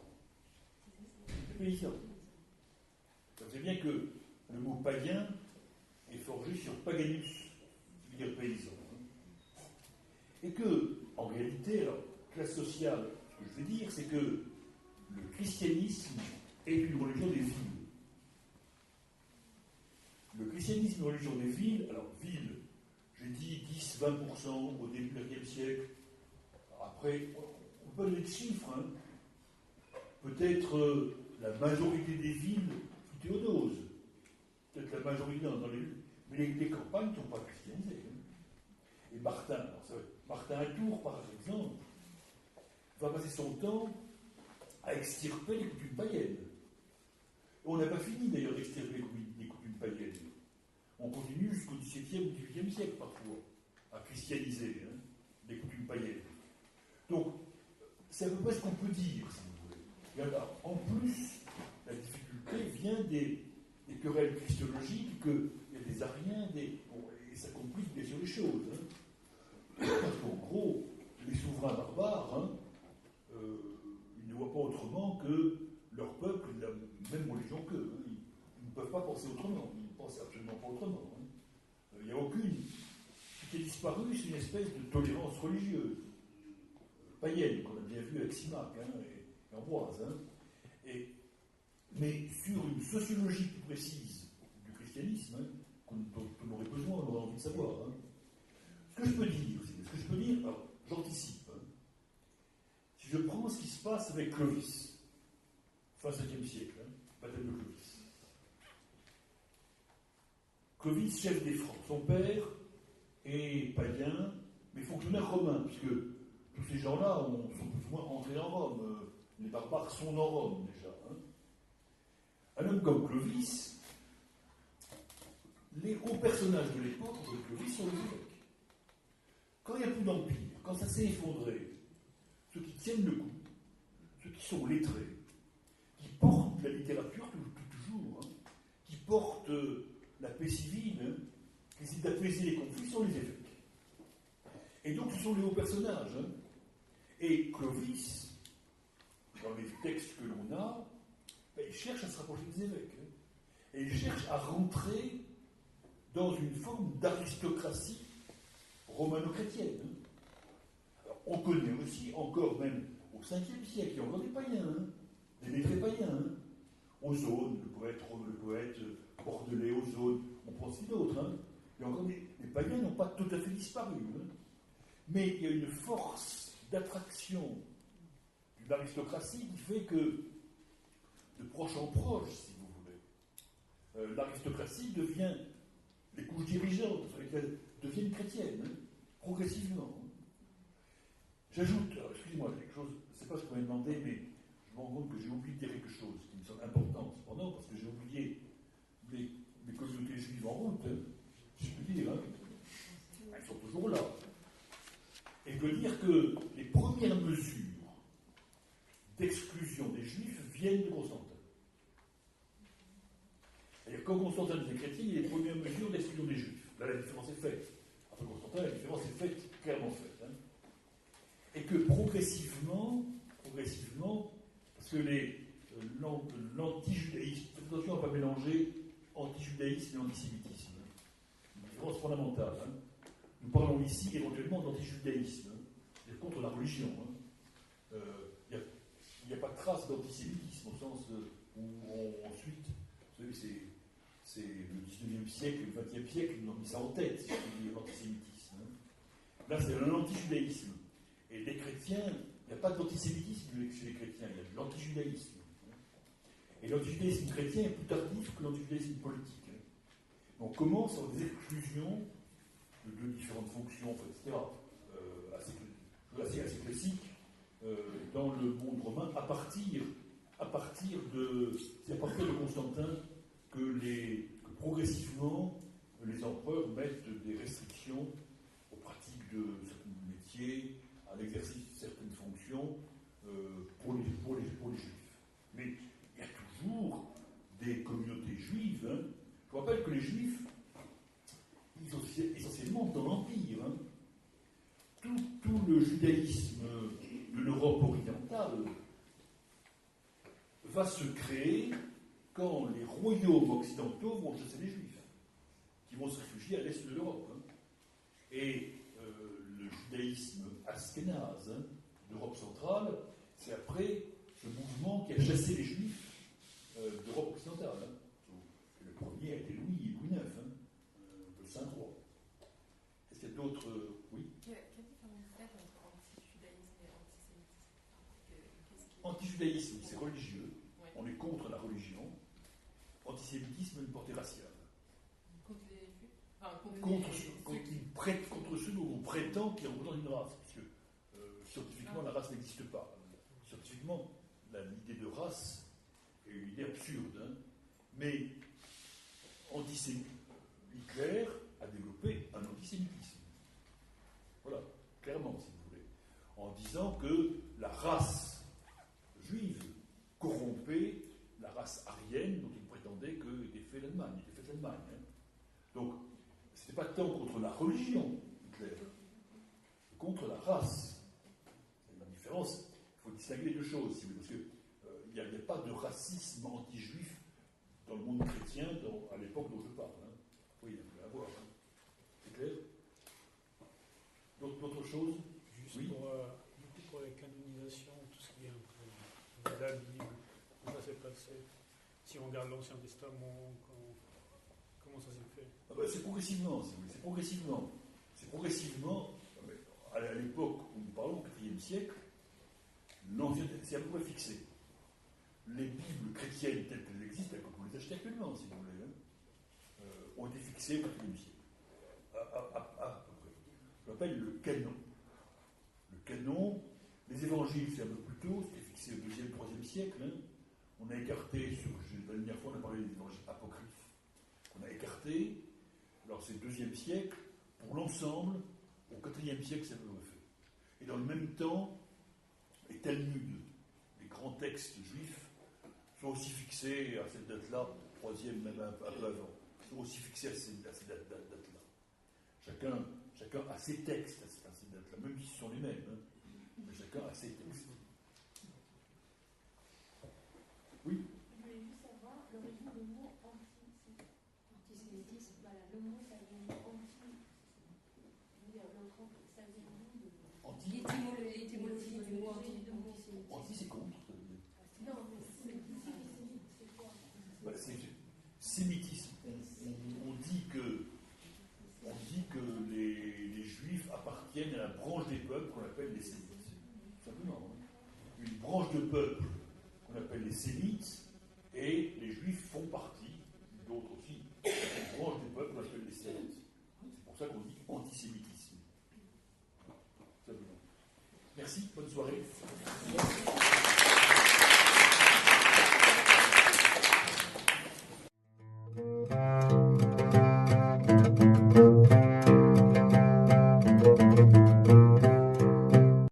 Des paysans. Vous savez bien que le mot païen est forgé sur paganus, qui veut dire paysan. Hein. Et que, en réalité, alors, classe sociale, ce que je veux dire, c'est que le christianisme est une religion des villes. Le christianisme est une religion des villes. Alors, villes, j'ai dit 10-20% au début du XXe siècle. Après, on peut donner des chiffres. Hein. Peut-être la majorité des villes sous Théodose. Peut-être la majorité dans les villes. Mais les campagnes ne sont pas christianisées. Hein. Et Martin à Tours, par exemple, va passer son temps à extirper les coutumes païennes. On n'a pas fini d'ailleurs d'extirper les coutumes païennes. On continue jusqu'au XVIIe ou XVIIIe siècle parfois à christianiser, hein, les coutumes païennes. Donc, c'est à peu près ce qu'on peut dire, si vous voulez. Et alors, en plus, la difficulté vient des querelles christologiques, qu'il y a des ariens, et ça complique bien sûr les choses. Hein. Parce qu'en gros, les souverains barbares, hein, ils ne voient pas autrement que leur peuple de la même religion qu'eux. Hein. Ils ne peuvent pas penser autrement. Ils ne pensent absolument pas autrement. Hein. Il n'y a aucune. Ce qui est disparu, c'est une espèce de tolérance religieuse, païenne, qu'on a bien vu avec Simac, hein, et Ambroise. Hein. Mais sur une sociologie plus précise du christianisme, hein, dont on aurait besoin, on aurait envie de savoir. Hein. Ce que je peux dire, alors, j'anticipe. Hein. Si je prends ce qui se passe avec Clovis, fin 7e siècle, hein, bataille de Clovis. Clovis, chef des Francs. Son père est païen, mais fonctionnaire romain, puisque tous ces gens-là sont plus ou moins entrés en Rome. Les barbares sont en Rome déjà. Hein. Un homme comme Clovis, les hauts personnages de l'époque de Clovis sont les évêques. Quand il n'y a plus d'empire, quand ça s'est effondré, ceux qui tiennent le coup, ceux qui sont lettrés, qui portent la littérature toujours, hein, qui portent la paix civile, hein, qui essaient d'apaiser les conflits, sont les évêques. Et donc ce sont les hauts personnages. Hein. Et Clovis, dans les textes que l'on a, ben, il cherche à se rapprocher des évêques. Hein. Et il cherche à rentrer dans une forme d'aristocratie romano-chrétienne. Hein. Alors, on connaît aussi, encore même au 5e siècle, il y a encore des païens, hein, des lettrés païens. Hein. Ozone, le poète bordelais Ozone, on pense aussi d'autres. Hein. Il y a encore les païens n'ont pas tout à fait disparu. Hein. Mais il y a une force d'attraction d'une aristocratie qui fait que, de proche en proche, si vous voulez, l'aristocratie devient, les couches dirigeantes deviennent chrétiennes, hein, progressivement. J'ajoute, excusez-moi, quelque chose, c'est pas ce qu'on m'a demandé, mais je me rends compte que j'ai oublié de dire quelque chose qui me semble important, cependant, parce que j'ai oublié les communautés juives en route, hein, si je peux dire, hein, elles sont toujours là. Et je veux dire que les premières mesures d'exclusion des Juifs viennent de Constantin. C'est-à-dire, quand Constantin devient chrétien, il y a les premières mesures d'exclusion des Juifs. Là, la différence est faite. Après Constantin, la différence est faite, clairement faite. Hein. Et que progressivement, parce que l'antijudaïsme, faites attention à ne pas mélanger antijudaïsme et antisémitisme. Une différence fondamentale. Hein. Nous parlons ici éventuellement d'antijudaïsme, hein, c'est-à-dire contre la religion. Il n'y a pas de trace d'antisémitisme au sens où ensuite, vous savez, c'est le 19e siècle, le 20e siècle, ils ont mis ça en tête, si je dis l'antisémitisme. Hein. Là, c'est l'antijudaïsme. Et les chrétiens, il n'y a pas d'antisémitisme chez les chrétiens, il y a de l'antijudaïsme. Hein. Et l'antijudaïsme chrétien est plus tardif que l'antijudaïsme politique. Hein. On commence par des exclusions de différentes fonctions, etc., assez classiques dans le monde romain, à partir de Constantin que progressivement les empereurs mettent des restrictions aux pratiques de certains métiers, à l'exercice de certaines fonctions pour les juifs. Mais il y a toujours des communautés juives. Hein. Je vous rappelle que les juifs, essentiellement dans l'Empire, hein, tout le judaïsme de l'Europe orientale va se créer quand les royaumes occidentaux vont chasser les juifs, qui vont se réfugier à l'est de l'Europe. Hein. Et le judaïsme askénaze, hein, d'Europe centrale, c'est après ce mouvement qui a chassé les juifs d'Europe occidentale. Hein. Le premier a été Louis IX, hein, le Saint-Roi. Est-ce qu'il y a d'autres... oui. Quelle différence faire entre antijudaïsme et antisémitisme? Antijudaïsme, c'est religieux. Ouais. On est contre la religion. Antisémitisme, une portée raciale. Contre les juifs? Enfin, contre ceux dont on prétend qu'ils représentent une race. Parce que scientifiquement, la race n'existe pas. Scientifiquement, l'idée de race est une idée absurde. Hein. Mais Hitler a développé un antisémitisme. Voilà, clairement, si vous voulez. En disant que la race juive corrompait la race aryenne dont il prétendait qu'elle était faite d'Allemagne. Hein. Donc, ce n'était pas tant contre la religion, Hitler, que contre la race. C'est la différence. Il faut distinguer les deux choses, si vous voulez, parce qu'il n'y avait pas de racisme anti-juif dans le monde chrétien à l'époque dont je parle. Hein. Oui, il y a pu l'avoir. Hein. C'est clair? D'autres choses? Juste oui. pour la canonisation, tout ce qui est entre la Bible, comment ça s'est passé? Si on regarde l'Ancien Testament, comment ça s'est fait? C'est progressivement, si vous voulez. C'est progressivement, à l'époque où nous parlons, au IVe siècle, c'est à peu près fixé. Les Bibles chrétiennes telles qu'elles existent, telles qu'on peut les acheter actuellement, si vous voulez, hein, ont été fixées au IVe siècle. À peu près. Je l'appelle le canon. Le canon. Les évangiles, c'est un peu plus tôt, c'était fixé au 2e, 3e siècle. Hein. On a écarté, la dernière fois, on a parlé des évangiles apocryphes, qu'on a écarté. Alors, c'est le 2e siècle. Pour l'ensemble, au 4e siècle, ça me refait. Et dans le même temps, les Talmuds, les grands textes juifs, sont aussi fixés à cette date-là, 3e, même un peu avant, sont aussi fixés à cette date-là. Chacun a ses textes à ces dates-là, même si ce sont les mêmes. Hein. Mais chacun a ses textes. Oui. Je voulais juste savoir l'origine du mot antisémitisme. Voilà, le mot, ça vient de anti. Ça vient d'où L'étymologie du mot antisémitisme. Anti, c'est contre. Non, mais antisémitisme, c'est quoi? C'est sémitisme. On dit que les Juifs appartiennent à la branche des peuples qu'on appelle les Sémites. Simplement. Hein. Une branche de peuple qu'on appelle les Sémites, et les Juifs font partie, d'autres aussi, une branche des peuples qu'on appelle les Sémites. C'est pour ça qu'on dit antisémitisme. Simplement. Merci, bonne soirée.